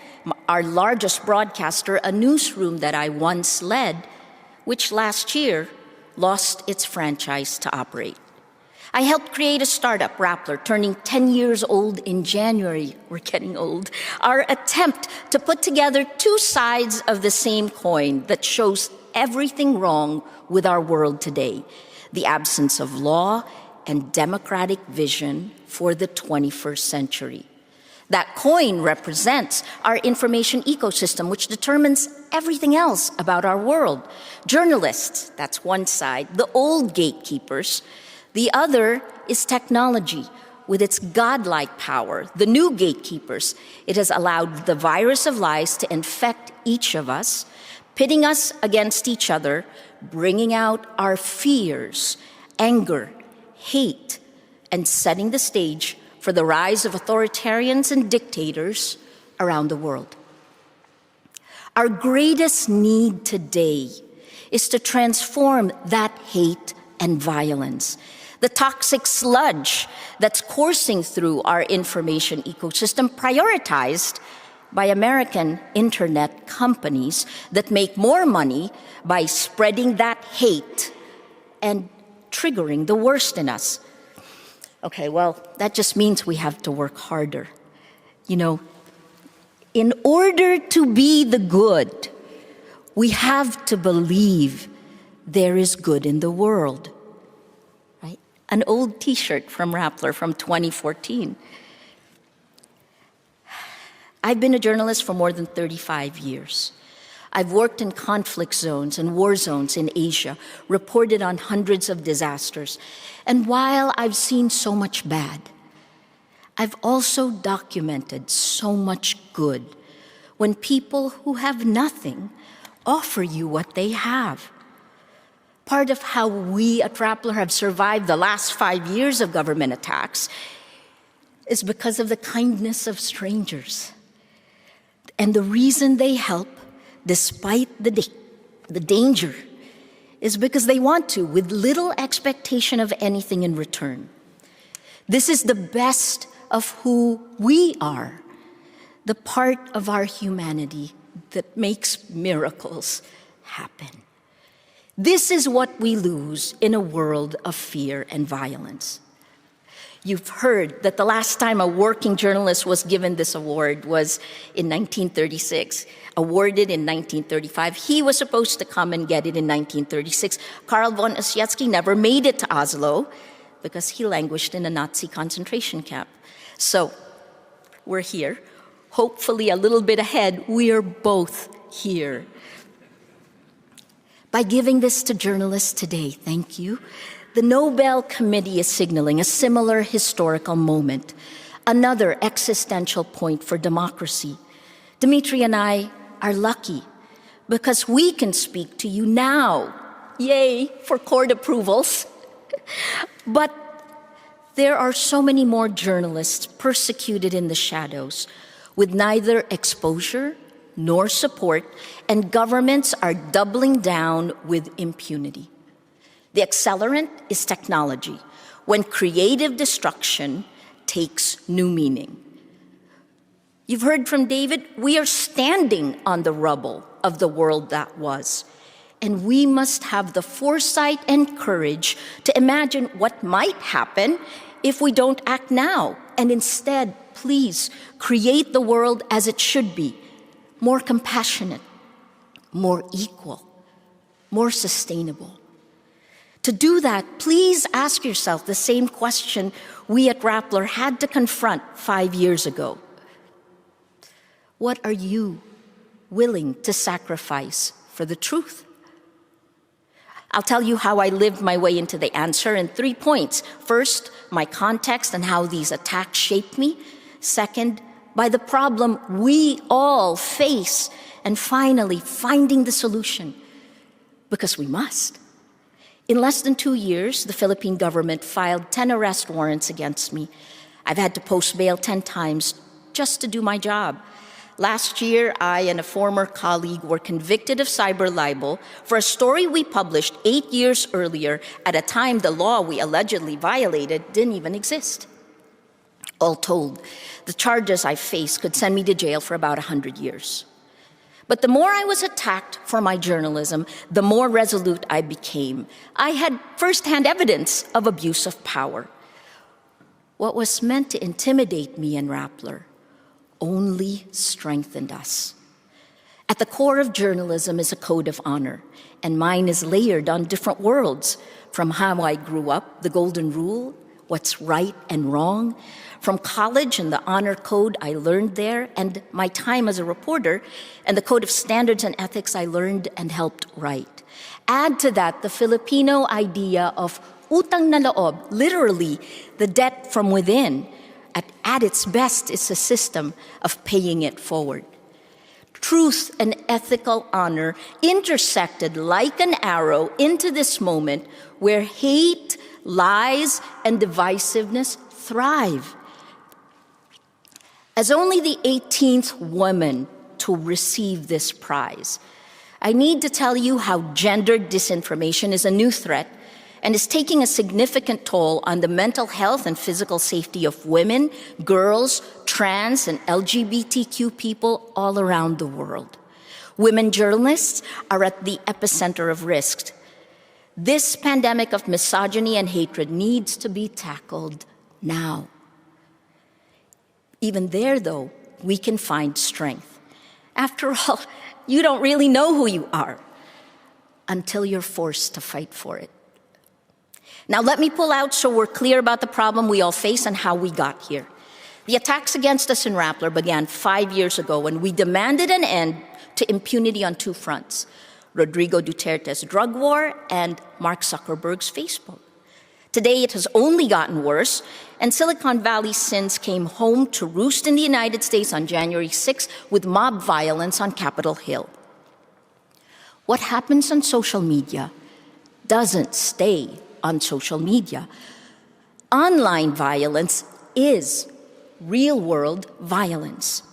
our largest broadcaster, a newsroom that I once led, which last year lost its franchise to operate. I helped create a startup, Rappler, turning 10 years old in January. We're getting old. Our attempt to put together two sides of the same coin that shows everything wrong with our world today. the absence of law and democratic vision for the 21st century. That coin represents our information ecosystem, which determines everything else about our world. Journalists, that's one side, the old gatekeepers. The other is technology, with its godlike power, the new gatekeepers. It has allowed the virus of lies to infect each of us, pitting us against each other, bringing out our fears, anger, hate, and setting the stage for the rise of authoritarians and dictators around the world. Our greatest need today is to transform that hate and violence, the toxic sludge that's coursing through our information ecosystem, prioritized by American internet companies that make more money by spreading that hate and triggering the worst in us. Okay, well, that just means we have to work harder. You know, in order to be the good, we have to believe there is good in the world. Right? An old t-shirt from Rappler from 2014. I've been a journalist for more than 35 years. I've worked in conflict zones and war zones in Asia, reported on hundreds of disasters. And while I've seen so much bad, I've also documented so much good when people who have nothing offer you what they have. Part of how we at Rappler have survived the last 5 years of government attacks is because of the kindness of strangers. And the reason they help, despite the danger, is because they want to, with little expectation of anything in return. This is the best of who we are, the part of our humanity that makes miracles happen. This is what we lose in a world of fear and violence. You've heard that the last time a working journalist was given this award was in 1936, awarded in 1935. He was supposed to come and get it in 1936. Karl von Ossietzky never made it to Oslo because he languished in a Nazi concentration camp. So we're here. Hopefully a little bit ahead, we are both here. By giving this to journalists today, thank you, the Nobel Committee is signaling a similar historical moment, another existential point for democracy. Dmitry and I are lucky because we can speak to you now. Yay for court approvals. But there are so many more journalists persecuted in the shadows with neither exposure nor support, and governments are doubling down with impunity. The accelerant is technology, when creative destruction takes new meaning. You've heard from David, we are standing on the rubble of the world that was, and we must have the foresight and courage to imagine what might happen if we don't act now, and instead, please, create the world as it should be, more compassionate, more equal, more sustainable. To do that, please ask yourself the same question we at Rappler had to confront 5 years ago. What are you willing to sacrifice for the truth? I'll tell you how I lived my way into the answer in 3 points. First, my context and how these attacks shaped me. Second, by the problem we all face. And finally, finding the solution, because we must. In less than 2 years, the Philippine government filed 10 arrest warrants against me. I've had to post bail 10 times just to do my job. Last year, I and a former colleague were convicted of cyber libel for a story we published 8 years earlier at a time the law we allegedly violated didn't even exist. All told, the charges I faced could send me to jail for about 100 years. But the more I was attacked for my journalism, the more resolute I became. I had firsthand evidence of abuse of power. What was meant to intimidate me and Rappler only strengthened us. At the core of journalism is a code of honor, and mine is layered on different worlds, from how I grew up, the golden rule, what's right and wrong, from college and the honor code I learned there, and my time as a reporter, and the code of standards and ethics I learned and helped write. Add to that the Filipino idea of utang na loob, literally the debt from within. At its best, it's a system of paying it forward. Truth and ethical honor intersected like an arrow into this moment where hate, lies, and divisiveness thrive. As only the 18th woman to receive this prize, I need to tell you how gendered disinformation is a new threat and is taking a significant toll on the mental health and physical safety of women, girls, trans, and LGBTQ people all around the world. Women journalists are at the epicenter of risk. This pandemic of misogyny and hatred needs to be tackled now. Even there, though, we can find strength. After all, you don't really know who you are until you're forced to fight for it. Now let me pull out so we're clear about the problem we all face and how we got here. The attacks against us in Rappler began 5 years ago when we demanded an end to impunity on two fronts: Rodrigo Duterte's drug war and Mark Zuckerberg's Facebook. Today it has only gotten worse, and Silicon Valley sins came home to roost in the United States on January 6 with mob violence on Capitol Hill. What happens on social media doesn't stay on social media. Online violence is real-world violence.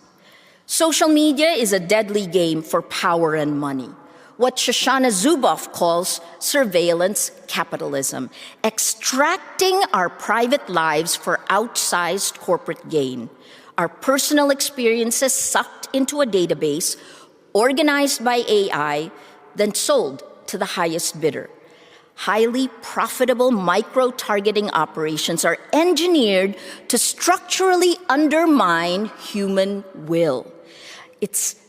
Social media is a deadly game for power and money, what Shoshana Zuboff calls surveillance capitalism, extracting our private lives for outsized corporate gain, our personal experiences sucked into a database, organized by AI, then sold to the highest bidder. Highly profitable micro-targeting operations are engineered to structurally undermine human will.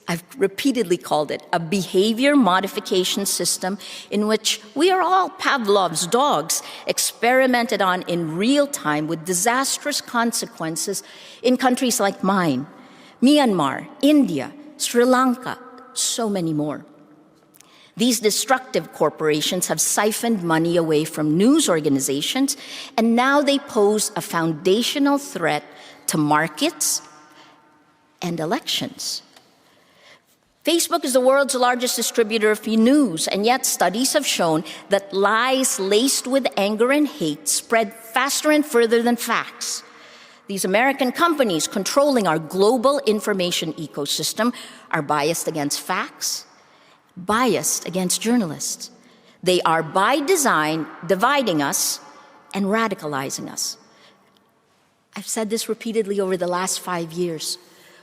I've repeatedly called it a behavior modification system in which we are all Pavlov's dogs, experimented on in real time with disastrous consequences in countries like mine, Myanmar, India, Sri Lanka, so many more. These destructive corporations have siphoned money away from news organizations, and now they pose a foundational threat to markets and elections. Facebook is the world's largest distributor of news, and yet studies have shown that lies laced with anger and hate spread faster and further than facts. These American companies controlling our global information ecosystem are biased against facts, biased against journalists. They are, by design, dividing us and radicalizing us. I've said this repeatedly over the last 5 years.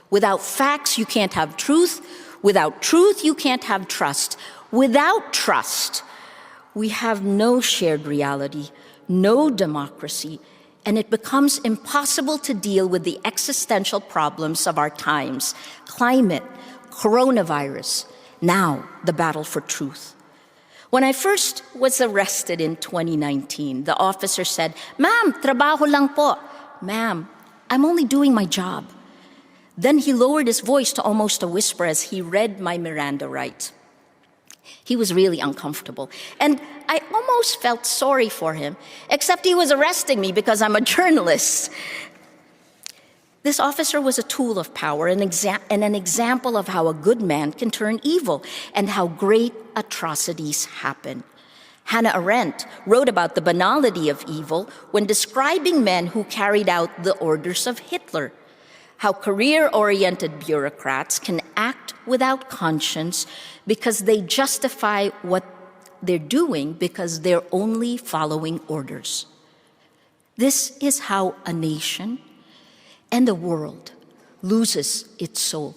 Without facts, you can't have truth. Without truth, you can't have trust. Without trust, we have no shared reality, no democracy, and it becomes impossible to deal with the existential problems of our times: climate, coronavirus, now the battle for truth. When I first was arrested in 2019, the officer said, "Ma'am, trabaho lang po." "Ma'am, I'm only doing my job." Then he lowered his voice to almost a whisper as he read my Miranda rights. He was really uncomfortable, and I almost felt sorry for him, except he was arresting me because I'm a journalist. This officer was a tool of power and an example of how a good man can turn evil and how great atrocities happen. Hannah Arendt wrote about the banality of evil when describing men who carried out the orders of Hitler. How career-oriented bureaucrats can act without conscience because they justify what they're doing because they're only following orders. This is how a nation and the world loses its soul.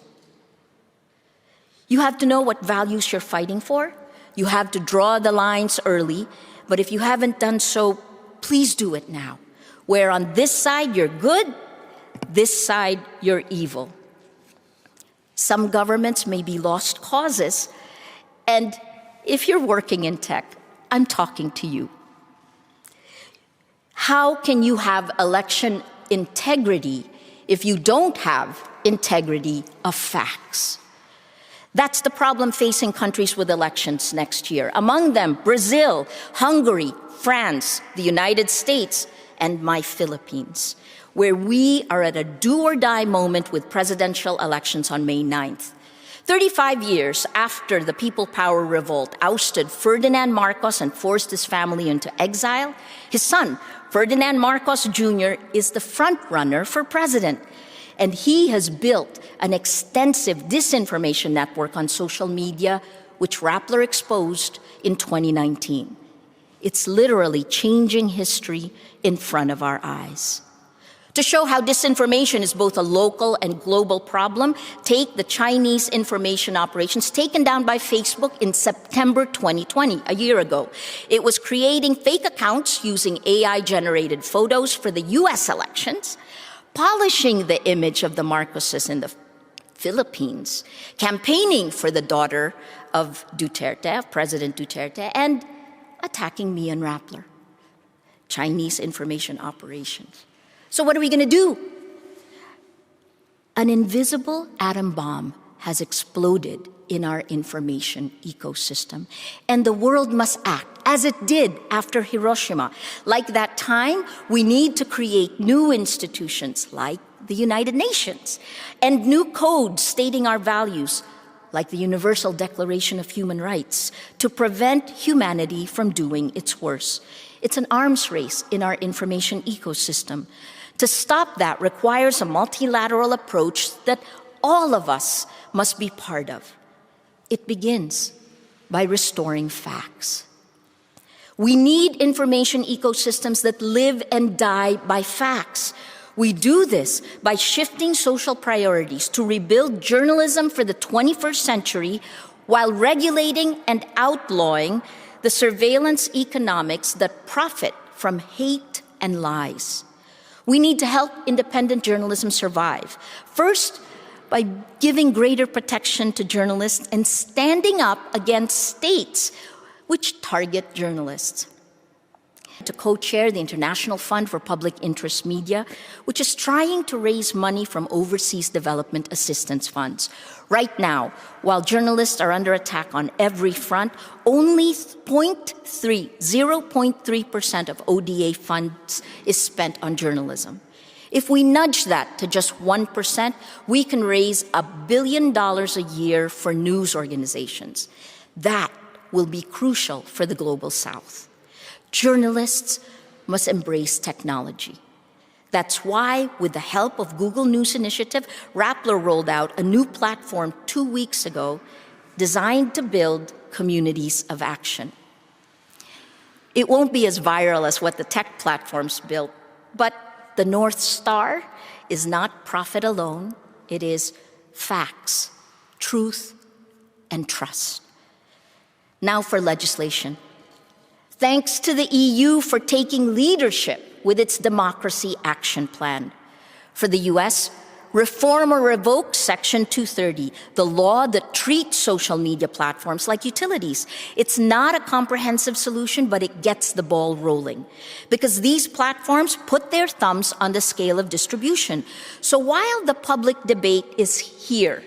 You have to know what values you're fighting for. You have to draw the lines early, but if you haven't done so, please do it now. Where on this side you're good, this side you're evil. Some governments may be lost causes, and if you're working in tech, I'm talking to you. How can you have election integrity if you don't have integrity of facts? That's the problem facing countries with elections next year. Among them, Brazil, Hungary, France, the United States, and my Philippines, where we are at a do-or-die moment with presidential elections on May 9th. 35 years after the People Power Revolt ousted Ferdinand Marcos and forced his family into exile, his son, Ferdinand Marcos Jr., is the front-runner for president. And he has built an extensive disinformation network on social media, which Rappler exposed in 2019. It's literally changing history in front of our eyes. To show how disinformation is both a local and global problem, take the Chinese information operations taken down by Facebook in September 2020, a year ago. It was creating fake accounts using AI-generated photos for the US elections, polishing the image of the Marcoses in the Philippines, campaigning for the daughter of Duterte, of President Duterte, and attacking me and Rappler. Chinese information operations. So what are we going to do? An invisible atom bomb has exploded in our information ecosystem, and the world must act as it did after Hiroshima. Like that time, we need to create new institutions like the United Nations and new codes stating our values like the Universal Declaration of Human Rights to prevent humanity from doing its worst. It's an arms race in our information ecosystem. To stop that requires a multilateral approach that all of us must be part of. It begins by restoring facts. We need information ecosystems that live and die by facts. We do this by shifting social priorities to rebuild journalism for the 21st century while regulating and outlawing the surveillance economics that profit from hate and lies. We need to help independent journalism survive. First, by giving greater protection to journalists and standing up against states which target journalists. To co-chair the International Fund for Public Interest Media, which is trying to raise money from overseas development assistance funds. Right now, while journalists are under attack on every front, only 0.3% of ODA funds is spent on journalism. If we nudge that to just 1%, we can raise $1 billion a year for news organizations. That will be crucial for the Global South. Journalists must embrace technology. That's why, with the help of Google News Initiative, Rappler rolled out a new platform 2 weeks ago designed to build communities of action. It won't be as viral as what the tech platforms built, but the North Star is not profit alone. It is facts, truth, and trust. Now for legislation. Thanks to the EU for taking leadership with its Democracy Action Plan. For the US, reform or revoke Section 230, the law that treats social media platforms like utilities. It's not a comprehensive solution, but it gets the ball rolling. Because these platforms put their thumbs on the scale of distribution. So while the public debate is here,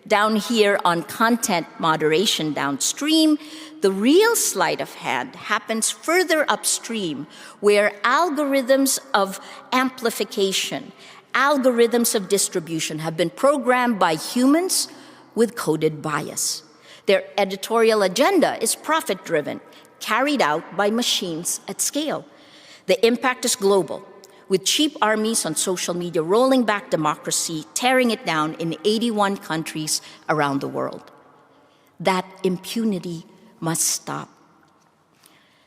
down here on content moderation downstream, the real sleight of hand happens further upstream, where algorithms of amplification, algorithms of distribution have been programmed by humans with coded bias. Their editorial agenda is profit-driven, carried out by machines at scale. The impact is global, with cheap armies on social media rolling back democracy, tearing it down in 81 countries around the world. That impunity must stop.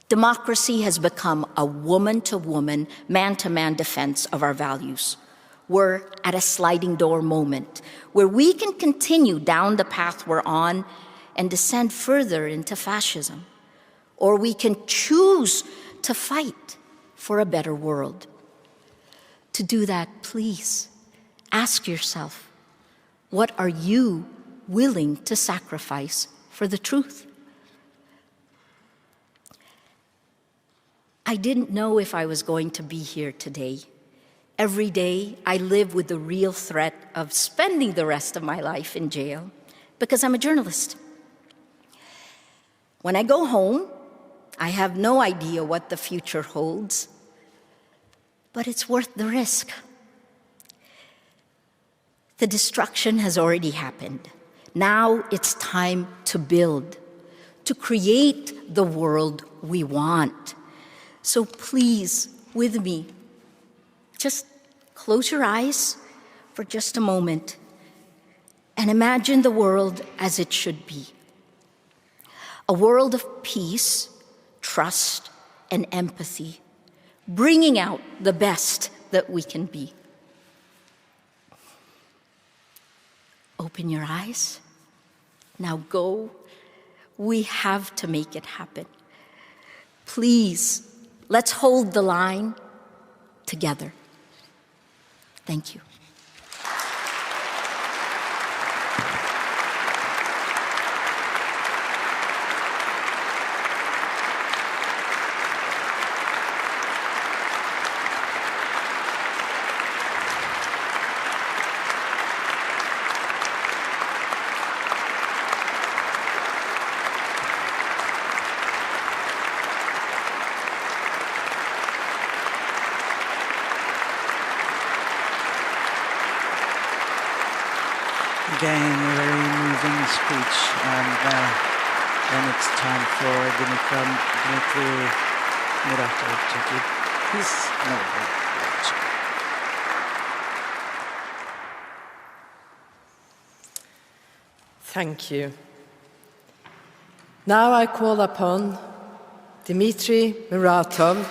Democracy has become a woman-to-woman, man-to-man defense of our values. We're at a sliding door moment where we can continue down the path we're on and descend further into fascism. Or we can choose to fight for a better world. To do that, please ask yourself, What are you willing to sacrifice for the truth? I didn't know if I was going to be here today. Every day, I live with the real threat of spending the rest of my life in jail because I'm a journalist. When I go home, I have no idea what the future holds, but it's worth the risk. The destruction has already happened. Now it's time to build, to create the world we want. So please, with me, just close your eyes for just a moment and imagine the world as it should be. A world of peace, trust, and empathy, bringing out the best that we can be. Open your eyes. Now go. We have to make it happen. Please, let's hold the line together. Thank you. Again, a very moving speech, and then it's time for Dmitry Muratov to give his Nobel lecture. Thank you. Now I call upon Dmitry Muratov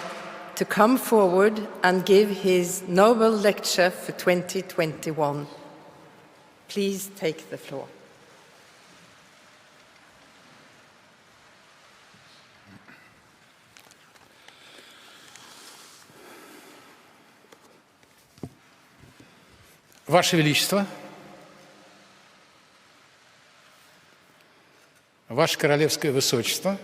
to come forward and give his Nobel lecture for 2021. Please take the floor. Ваше Величество, Ваше Королевское Высочество,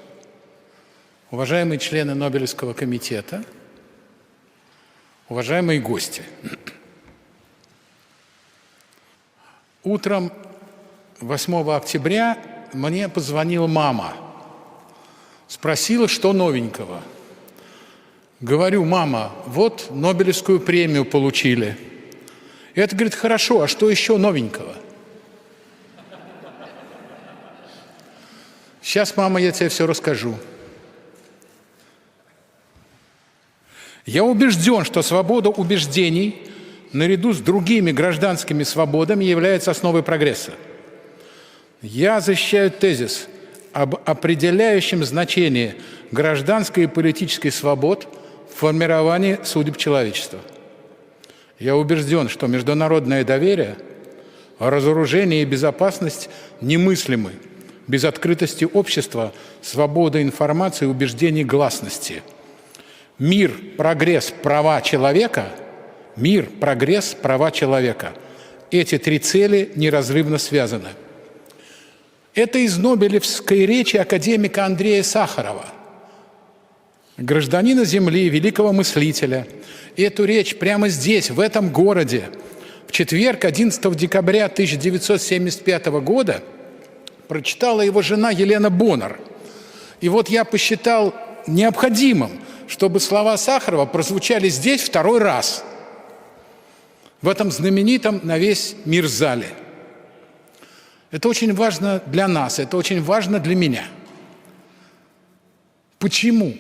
уважаемые члены Нобелевского комитета, уважаемые гости. Утром 8 октября мне позвонила мама, спросила, что новенького. Говорю: мама, вот Нобелевскую премию получили. И это, говорит, хорошо, а что еще новенького? Сейчас, мама, я тебе все расскажу. Я убежден, что свобода убеждений наряду с другими гражданскими свободами является основой прогресса. Я защищаю тезис об определяющем значении гражданской и политической свобод в формировании судеб человечества. Я убежден, что международное доверие, разоружение и безопасность немыслимы без открытости общества, свободы информации, убеждений, гласности. Мир, прогресс, права человека – мир, прогресс, права человека. Эти три цели неразрывно связаны. Это из Нобелевской речи академика Андрея Сахарова, гражданина Земли, великого мыслителя. И эту речь прямо здесь, в этом городе, в четверг, 11 декабря 1975 года, прочитала его жена Елена Боннер. И вот я посчитал необходимым, чтобы слова Сахарова прозвучали здесь второй раз, в этом знаменитом на весь мир зале. Это очень важно для нас, это очень важно для меня. Почему?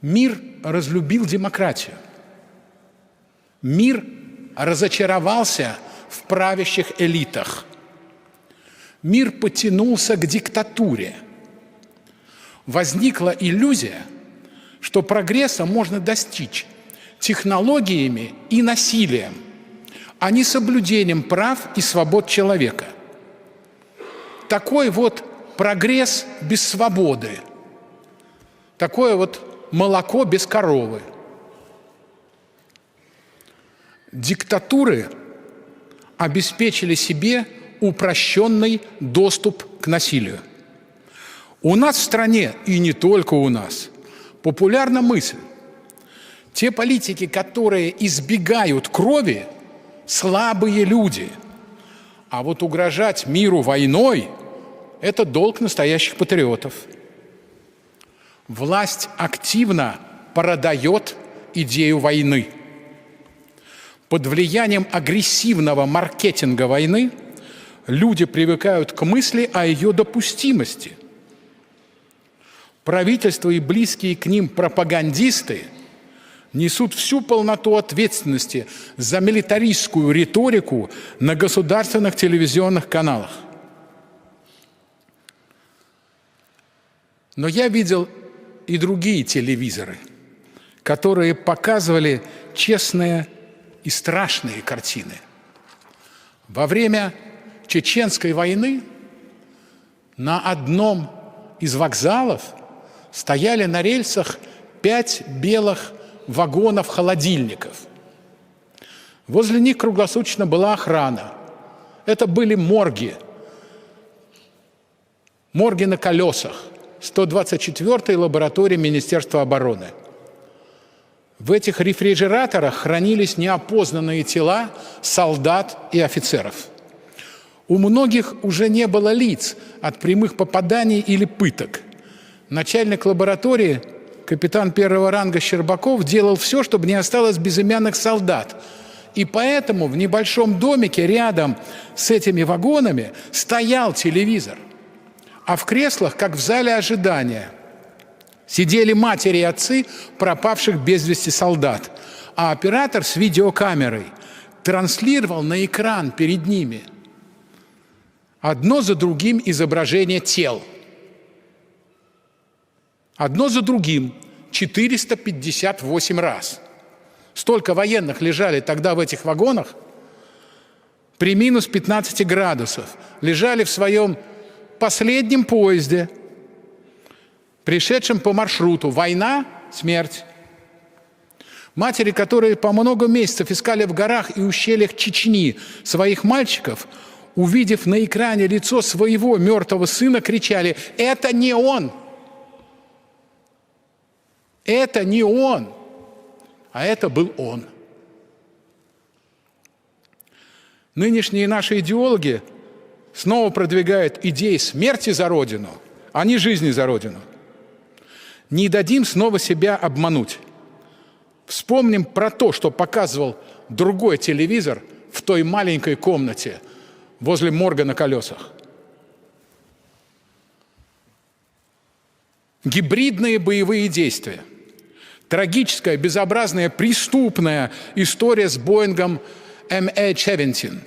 Мир разлюбил демократию. Мир разочаровался в правящих элитах. Мир потянулся к диктатуре. Возникла иллюзия, что прогресса можно достичь технологиями и насилием, а не соблюдением прав и свобод человека. Такой вот прогресс без свободы, такое вот молоко без коровы. Диктатуры обеспечили себе упрощенный доступ к насилию. У нас в стране, и не только у нас, популярна мысль: те политики, которые избегают крови, слабые люди, а вот угрожать миру войной – это долг настоящих патриотов. Власть активно продает идею войны. Под влиянием агрессивного маркетинга войны люди привыкают к мысли о ее допустимости. Правительство и близкие к ним пропагандисты несут всю полноту ответственности за милитаристскую риторику на государственных телевизионных каналах. Но я видел и другие телевизоры, которые показывали честные и страшные картины. Во время Чеченской войны на одном из вокзалов стояли на рельсах 5 белых вагонов-холодильников. Возле них круглосуточно была охрана. Это были морги. Морги на колесах. 124-й лаборатории Министерства обороны. В этих рефрижераторах хранились неопознанные тела солдат и офицеров. У многих уже не было лиц от прямых попаданий или пыток. Начальник лаборатории, капитан первого ранга Щербаков, делал все, чтобы не осталось безымянных солдат. И поэтому в небольшом домике рядом с этими вагонами стоял телевизор. А в креслах, как в зале ожидания, сидели матери и отцы пропавших без вести солдат, а оператор с видеокамерой транслировал на экран перед ними одно за другим изображение тел. Одно за другим 458 раз. Столько военных лежали тогда в этих вагонах при минус 15 градусов, лежали в своем последнем поезде, пришедшем по маршруту «Война, смерть». Матери, которые по много месяцев искали в горах и ущельях Чечни своих мальчиков, увидев на экране лицо своего мертвого сына, кричали: «Это не он! Это не он!» А это был он. Нынешние наши идеологи снова продвигают идеи смерти за Родину, а не жизни за Родину. Не дадим снова себя обмануть. Вспомним про то, что показывал другой телевизор в той маленькой комнате возле морга на колесах. Гибридные боевые действия. Трагическая, безобразная, преступная история с Боингом MH17.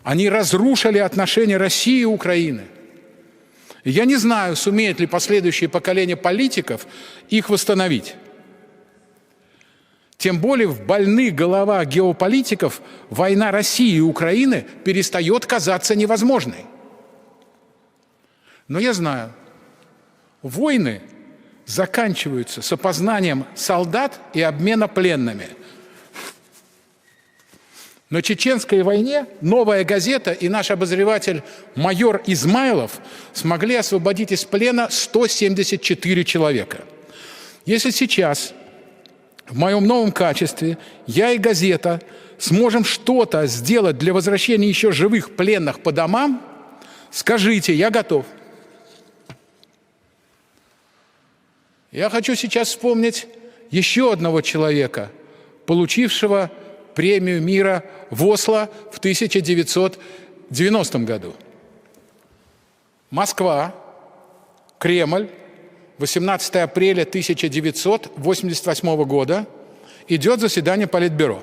Они разрушили отношения России и Украины. Я не знаю, сумеет ли последующее поколение политиков их восстановить. Тем более в больных головах геополитиков война России и Украины перестает казаться невозможной. Но я знаю, войны заканчиваются с опознанием солдат и обмена пленными. На Чеченской войне «Новая газета» и наш обозреватель майор Измайлов смогли освободить из плена 174 человека. Если сейчас, в моем новом качестве, я и газета сможем что-то сделать для возвращения еще живых пленных по домам, скажите, я готов. Я хочу сейчас вспомнить еще одного человека, получившего премию мира в Осло в 1990 году. Москва, Кремль, 18 апреля 1988 года, идет заседание Политбюро.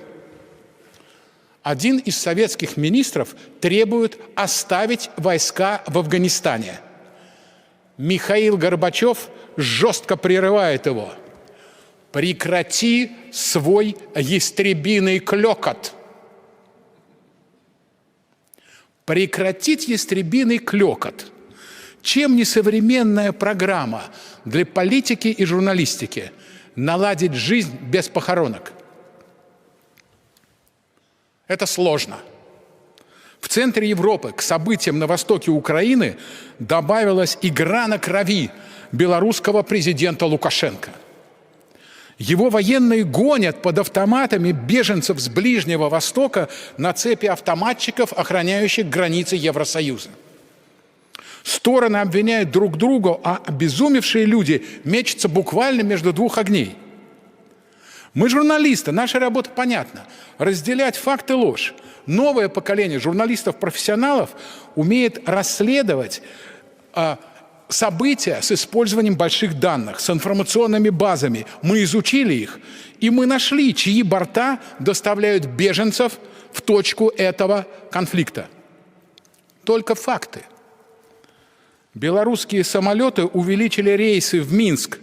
Один из советских министров требует оставить войска в Афганистане. Михаил Горбачев жестко прерывает его. Прекрати свой ястребиный клёкот. Прекратить ястребиный клёкот. Чем не современная программа для политики и журналистики наладить жизнь без похоронок? Это сложно. центре Европы к событиям на востоке Украины добавилась игра на крови белорусского президента Лукашенко. Его военные гонят под автоматами беженцев с Ближнего Востока на цепи автоматчиков, охраняющих границы Евросоюза. Стороны обвиняют друг друга, а обезумевшие люди мечутся буквально между двух огней. Мы журналисты, наша работа понятна. Разделять факт и ложь. Новое поколение журналистов-профессионалов умеет расследовать события с использованием больших данных, с информационными базами. Мы изучили их, и мы нашли, чьи борта доставляют беженцев в точку этого конфликта. Только факты. Белорусские самолеты увеличили рейсы в Минск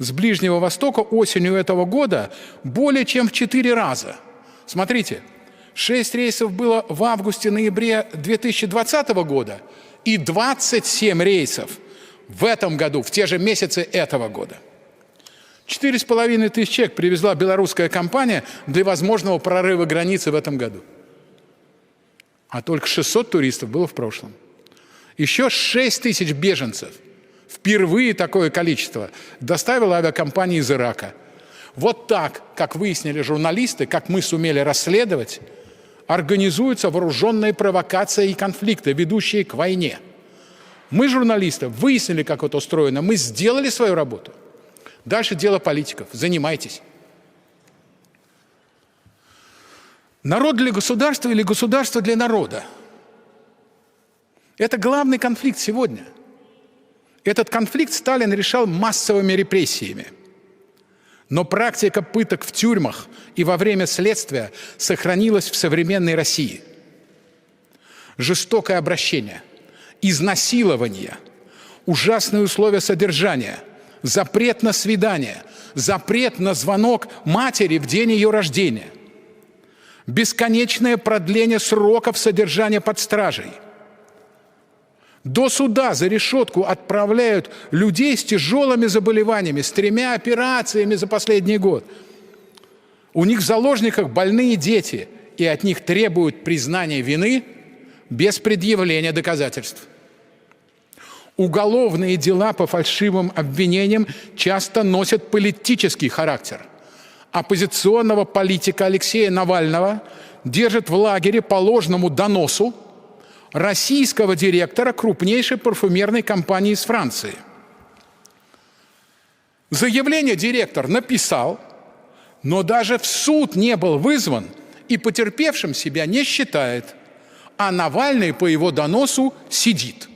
с Ближнего Востока осенью этого года более чем в 4 раза. Смотрите, 6 рейсов было в августе-ноябре 2020 года и 27 рейсов в этом году, в те же месяцы этого года. 4500 человек привезла белорусская компания для возможного прорыва границы в этом году. А только 600 туристов было в прошлом. Еще 6000 беженцев, впервые такое количество, доставила авиакомпания из Ирака. Вот так, как выяснили журналисты, как мы сумели расследовать, организуются вооруженные провокации и конфликты, ведущие к войне. Мы, журналисты, выяснили, как это устроено, мы сделали свою работу. Дальше дело политиков. Занимайтесь. Народ для государства или государство для народа? Это главный конфликт сегодня. Этот конфликт Сталин решал массовыми репрессиями. Но практика пыток в тюрьмах и во время следствия сохранилась в современной России. Жестокое обращение, изнасилование, ужасные условия содержания, запрет на свидание, запрет на звонок матери в день ее рождения, бесконечное продление сроков содержания под стражей. До суда за решетку отправляют людей с тяжелыми заболеваниями, с 3 операциями за последний год. У них в заложниках больные дети, и от них требуют признания вины без предъявления доказательств. Уголовные дела по фальшивым обвинениям часто носят политический характер. Оппозиционного политика Алексея Навального держат в лагере по ложному доносу российского директора крупнейшей парфюмерной компании из Франции. Заявление директор написал, но даже в суд не был вызван и потерпевшим себя не считает, а Навальный по его доносу сидит.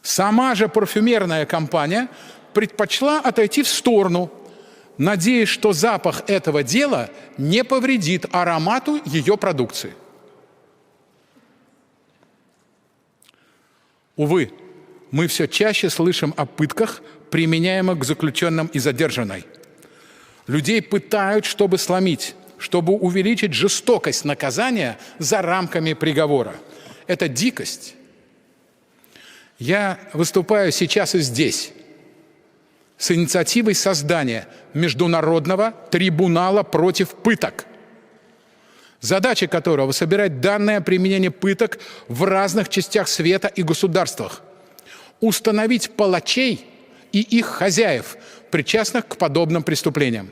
Сама же парфюмерная компания предпочла отойти в сторону, надеясь, что запах этого дела не повредит аромату ее продукции. Увы, мы все чаще слышим о пытках, применяемых к заключенным и задержанной. Людей пытают, чтобы сломить, чтобы увеличить жестокость наказания за рамками приговора. Это дикость. Я выступаю сейчас и здесь с инициативой создания Международного трибунала против пыток, задача которого — собирать данные о применении пыток в разных частях света и государствах, установить палачей и их хозяев, причастных к подобным преступлениям.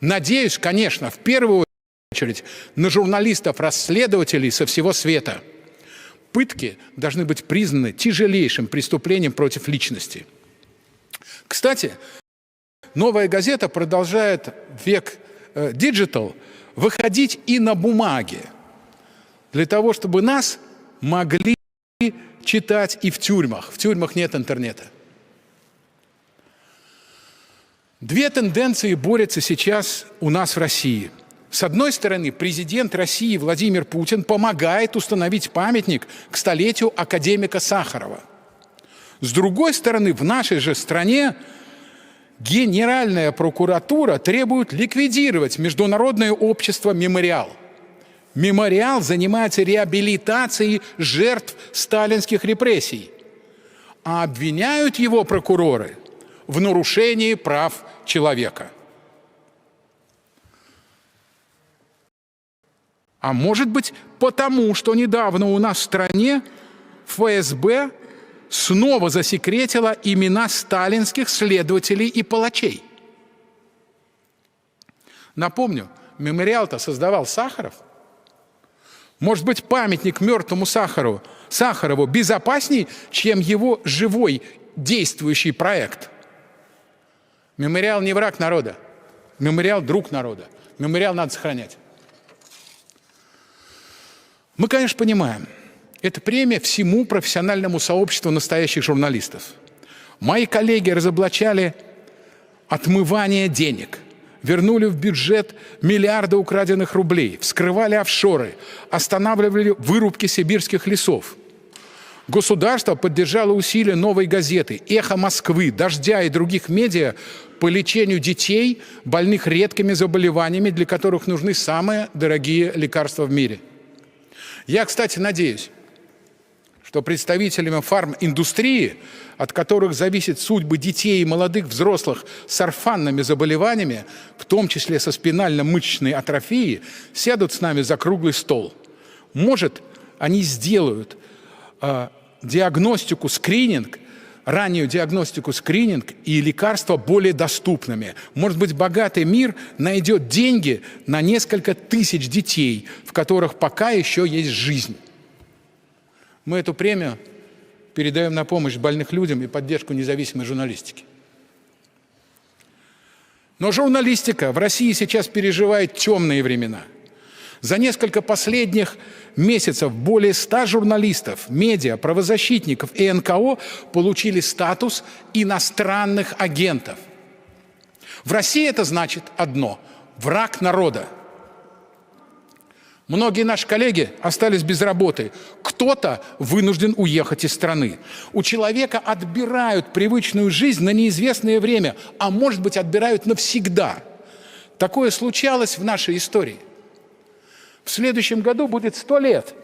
Надеюсь, конечно, в первую очередь на журналистов-расследователей со всего света. Пытки должны быть признаны тяжелейшим преступлением против личности. Кстати, «Новая газета» продолжает век диджитал выходить и на бумаге, для того, чтобы нас могли читать и в тюрьмах. В тюрьмах нет интернета. 2 тенденции борются сейчас у нас в России. С одной стороны, президент России Владимир Путин помогает установить памятник к столетию академика Сахарова. С другой стороны, в нашей же стране Генеральная прокуратура требует ликвидировать Международное общество «Мемориал». «Мемориал» занимается реабилитацией жертв сталинских репрессий, а обвиняют его прокуроры в нарушении прав человека. А может быть, потому что недавно у нас в стране ФСБ снова засекретила имена сталинских следователей и палачей. Напомню, мемориал-то создавал Сахаров. Может быть, памятник мертвому Сахарову безопасней, чем его живой действующий проект? Мемориал не враг народа. Мемориал друг народа. Мемориал надо сохранять. Мы, конечно, понимаем, это премия всему профессиональному сообществу настоящих журналистов. Мои коллеги разоблачали отмывание денег, вернули в бюджет миллиарды украденных рублей, вскрывали офшоры, останавливали вырубки сибирских лесов. Государство поддержало усилия «Новой газеты», «Эхо Москвы», «Дождя» и других медиа по лечению детей, больных редкими заболеваниями, для которых нужны самые дорогие лекарства в мире. Я, кстати, надеюсь, что представителями фарминдустрии, от которых зависят судьбы детей и молодых взрослых с орфанными заболеваниями, в том числе со спинально-мышечной атрофией, сядут с нами за круглый стол. Может, они сделают диагностику, скрининг, раннюю диагностику, скрининг и лекарства более доступными. Может быть, богатый мир найдет деньги на несколько тысяч детей, в которых пока еще есть жизнь. Мы эту премию передаем на помощь больным людям и поддержку независимой журналистики. Но журналистика в России сейчас переживает темные времена. За несколько последних месяцев более 100 журналистов, медиа, правозащитников и НКО получили статус иностранных агентов. В России это значит одно – враг народа. Многие наши коллеги остались без работы. Кто-то вынужден уехать из страны. У человека отбирают привычную жизнь на неизвестное время, а может быть, отбирают навсегда. Такое случалось в нашей истории. В следующем году будет 100 лет,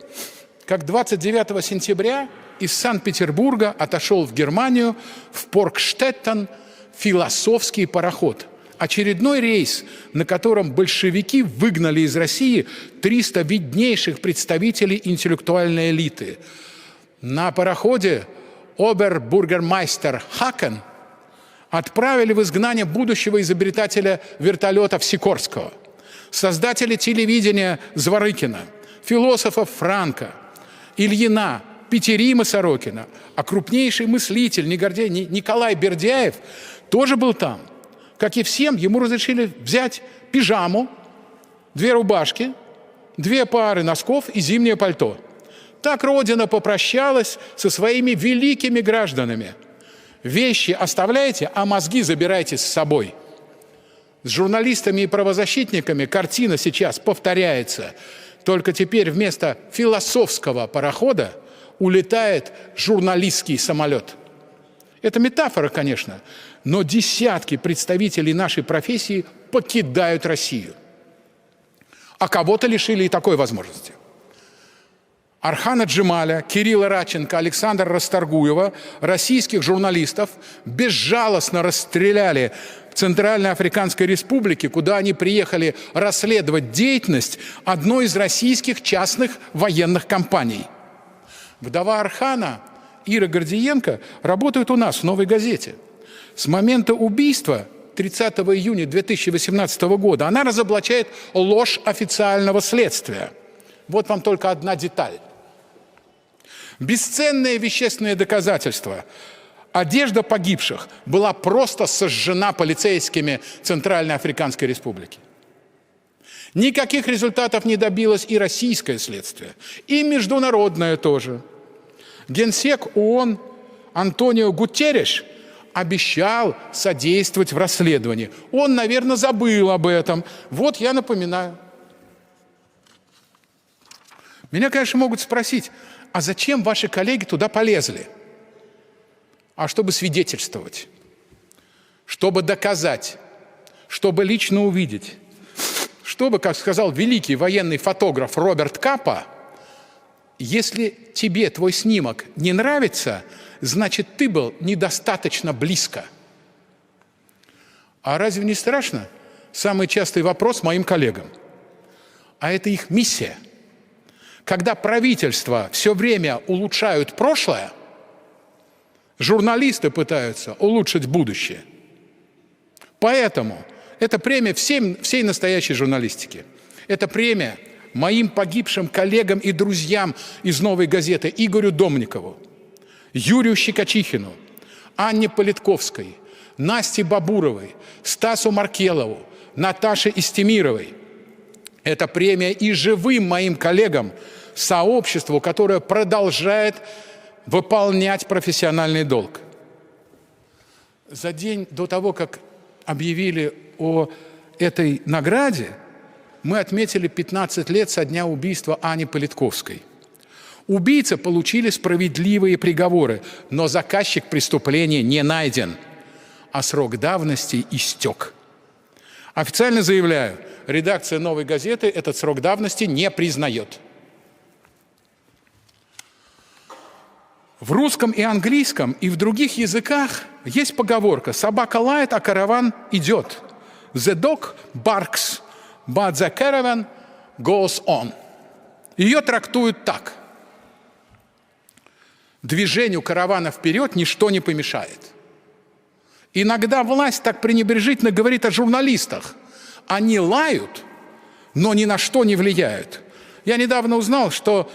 как 29 сентября из Санкт-Петербурга отошел в Германию в Поркштеттен философский пароход. Очередной рейс, на котором большевики выгнали из России 300 виднейших представителей интеллектуальной элиты. На пароходе обербургермайстер Хакен отправили в изгнание будущего изобретателя вертолетов Сикорского, создателя телевидения Зворыкина, философов Франка, Ильина, Петерима Сорокина, а крупнейший мыслитель Николай Бердяев тоже был там. Как и всем, ему разрешили взять пижаму, 2 рубашки, 2 пары носков и зимнее пальто. Так Родина попрощалась со своими великими гражданами. Вещи оставляйте, а мозги забирайте с собой. С журналистами и правозащитниками картина сейчас повторяется. Только теперь вместо философского парохода улетает журналистский самолет. Это метафора, конечно, но десятки представителей нашей профессии покидают Россию. А кого-то лишили и такой возможности. Архана Джемаля, Кирилла Радченко, Александра Расторгуева, российских журналистов безжалостно расстреляли в Центральной Африканской Республике, куда они приехали расследовать деятельность одной из российских частных военных компаний. Вдова Архана, Ира Гордиенко, работает у нас в «Новой газете». С момента убийства 30 июня 2018 года она разоблачает ложь официального следствия. Вот вам только одна деталь. Бесценное вещественное доказательство. Одежда погибших была просто сожжена полицейскими Центральной Африканской Республики. Никаких результатов не добилось и российское следствие, и международное тоже. Генсек ООН Антонио Гутерриш обещал содействовать в расследовании. Он, наверное, забыл об этом. Вот я напоминаю. Меня, конечно, могут спросить, а зачем ваши коллеги туда полезли? А чтобы свидетельствовать, чтобы доказать, чтобы лично увидеть, чтобы, как сказал великий военный фотограф Роберт Капа, если тебе твой снимок не нравится, значит, ты был недостаточно близко. А разве не страшно? Самый частый вопрос моим коллегам. а это их миссия. Когда правительства все время улучшают прошлое, журналисты пытаются улучшить будущее. Поэтому это премия всей настоящей журналистики. Это премия моим погибшим коллегам и друзьям из «Новой газеты» Игорю Домникову, Юрию Щекочихину, Анне Политковской, Насте Бабуровой, Стасу Маркелову, Наташе Истемировой. Это премия и живым моим коллегам, сообществу, которое продолжает выполнять профессиональный долг. За день до того, как объявили о этой награде, мы отметили 15 лет со дня убийства Ани Политковской. Убийцы получили справедливые приговоры, но заказчик преступления не найден, а срок давности истек. Официально заявляю, редакция «Новой газеты» этот срок давности не признает. В русском и английском, и в других языках есть поговорка «собака лает, а караван идет». «The dog barks, but the caravan goes on». Ее трактуют так. Движению каравана вперед ничто не помешает. Иногда власть так пренебрежительно говорит о журналистах. Они лают, но ни на что не влияют. Я недавно узнал, что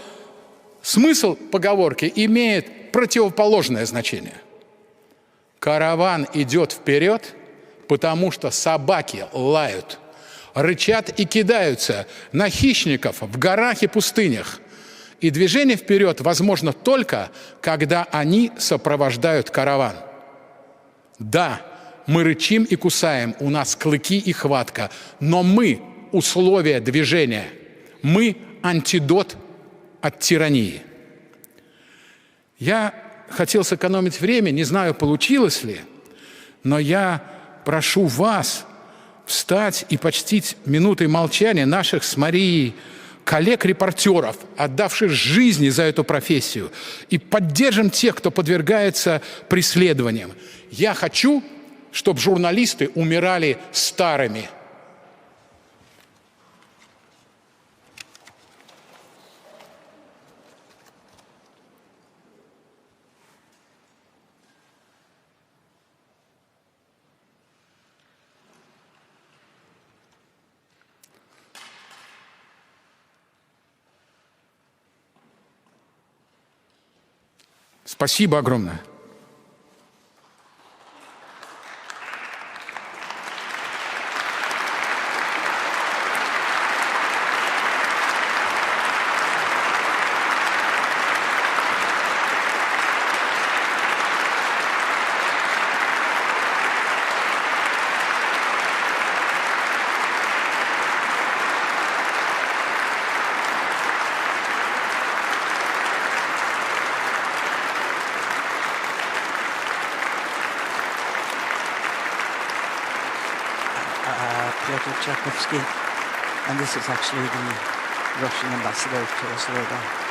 смысл поговорки имеет противоположное значение. Караван идет вперед, потому что собаки лают, рычат и кидаются на хищников в горах и пустынях. И движение вперед возможно только, когда они сопровождают караван. Да, мы рычим и кусаем, у нас клыки и хватка, но мы – условия движения, мы – антидот от тирании. Я хотел сэкономить время, не знаю, получилось ли, но я прошу вас встать и почтить минутой молчания наших с Марией коллег-репортеров, отдавших жизни за эту профессию, и поддержим тех, кто подвергается преследованиям. Я хочу, чтобы журналисты умирали старыми. Спасибо огромное. And this is actually the Russian ambassador to Oslo.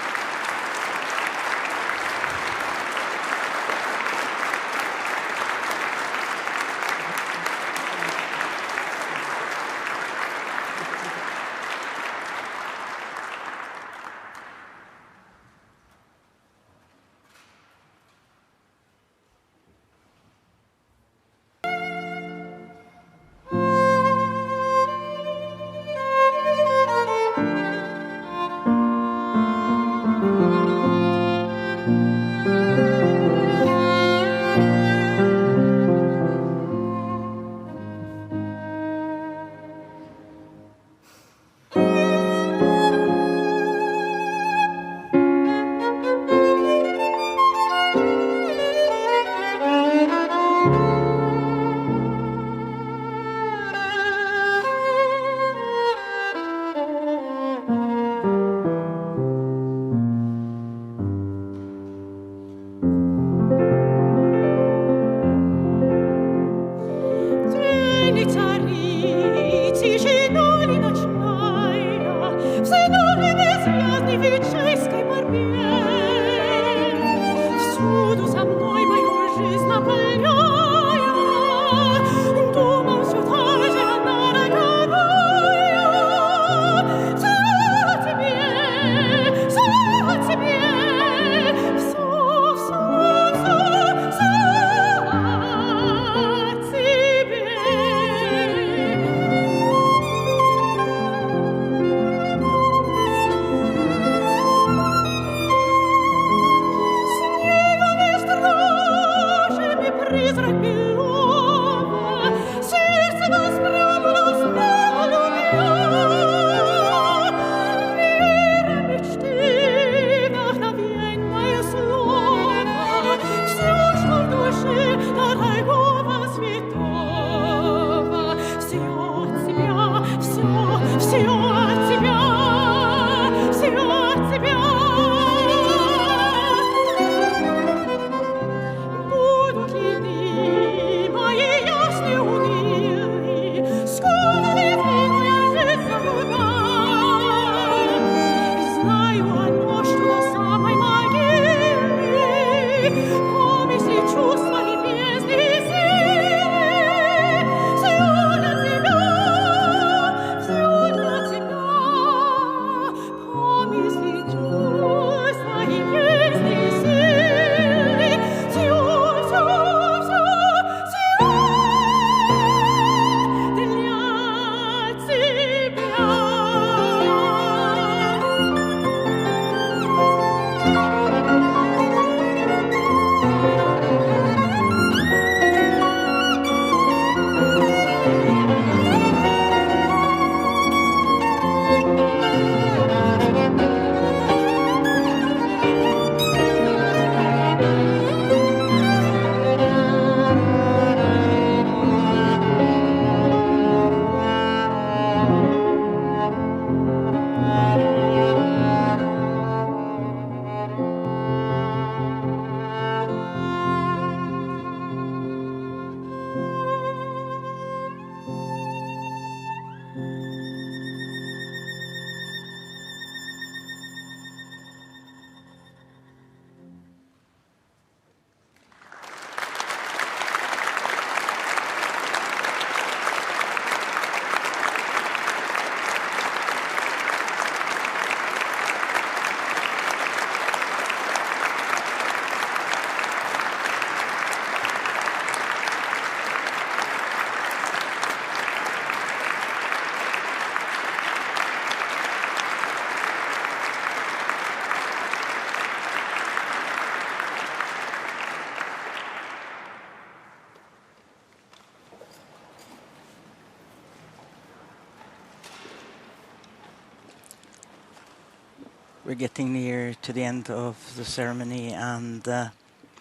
We're getting near to the end of the ceremony, and the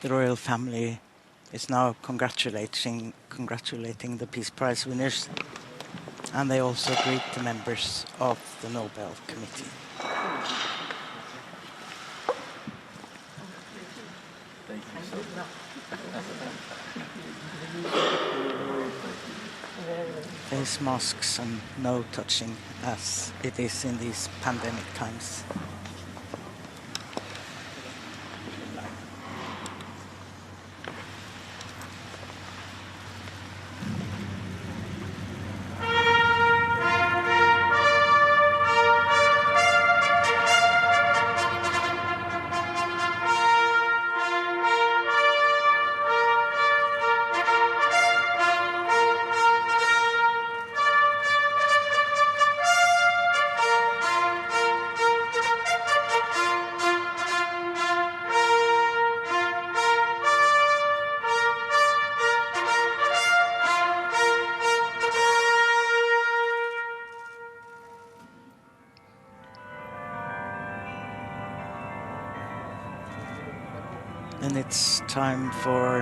royal family is now congratulating the Peace Prize winners, and they also greet the members of the Nobel Committee. Face masks and no touching, as it is in these pandemic times. And it's time for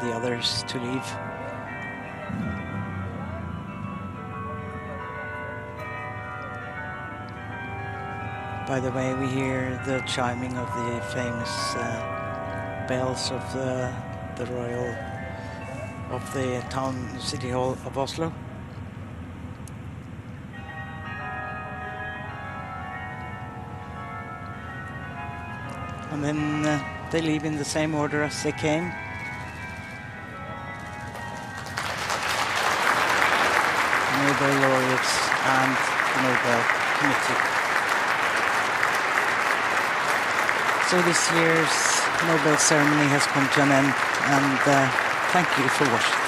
the others to leave. By the way, we hear the chiming of the famous bells of the city hall of Oslo. And then they leave in the same order as they came. Nobel laureates and the Nobel Committee. So this year's Nobel ceremony has come to an end, and thank you for watching.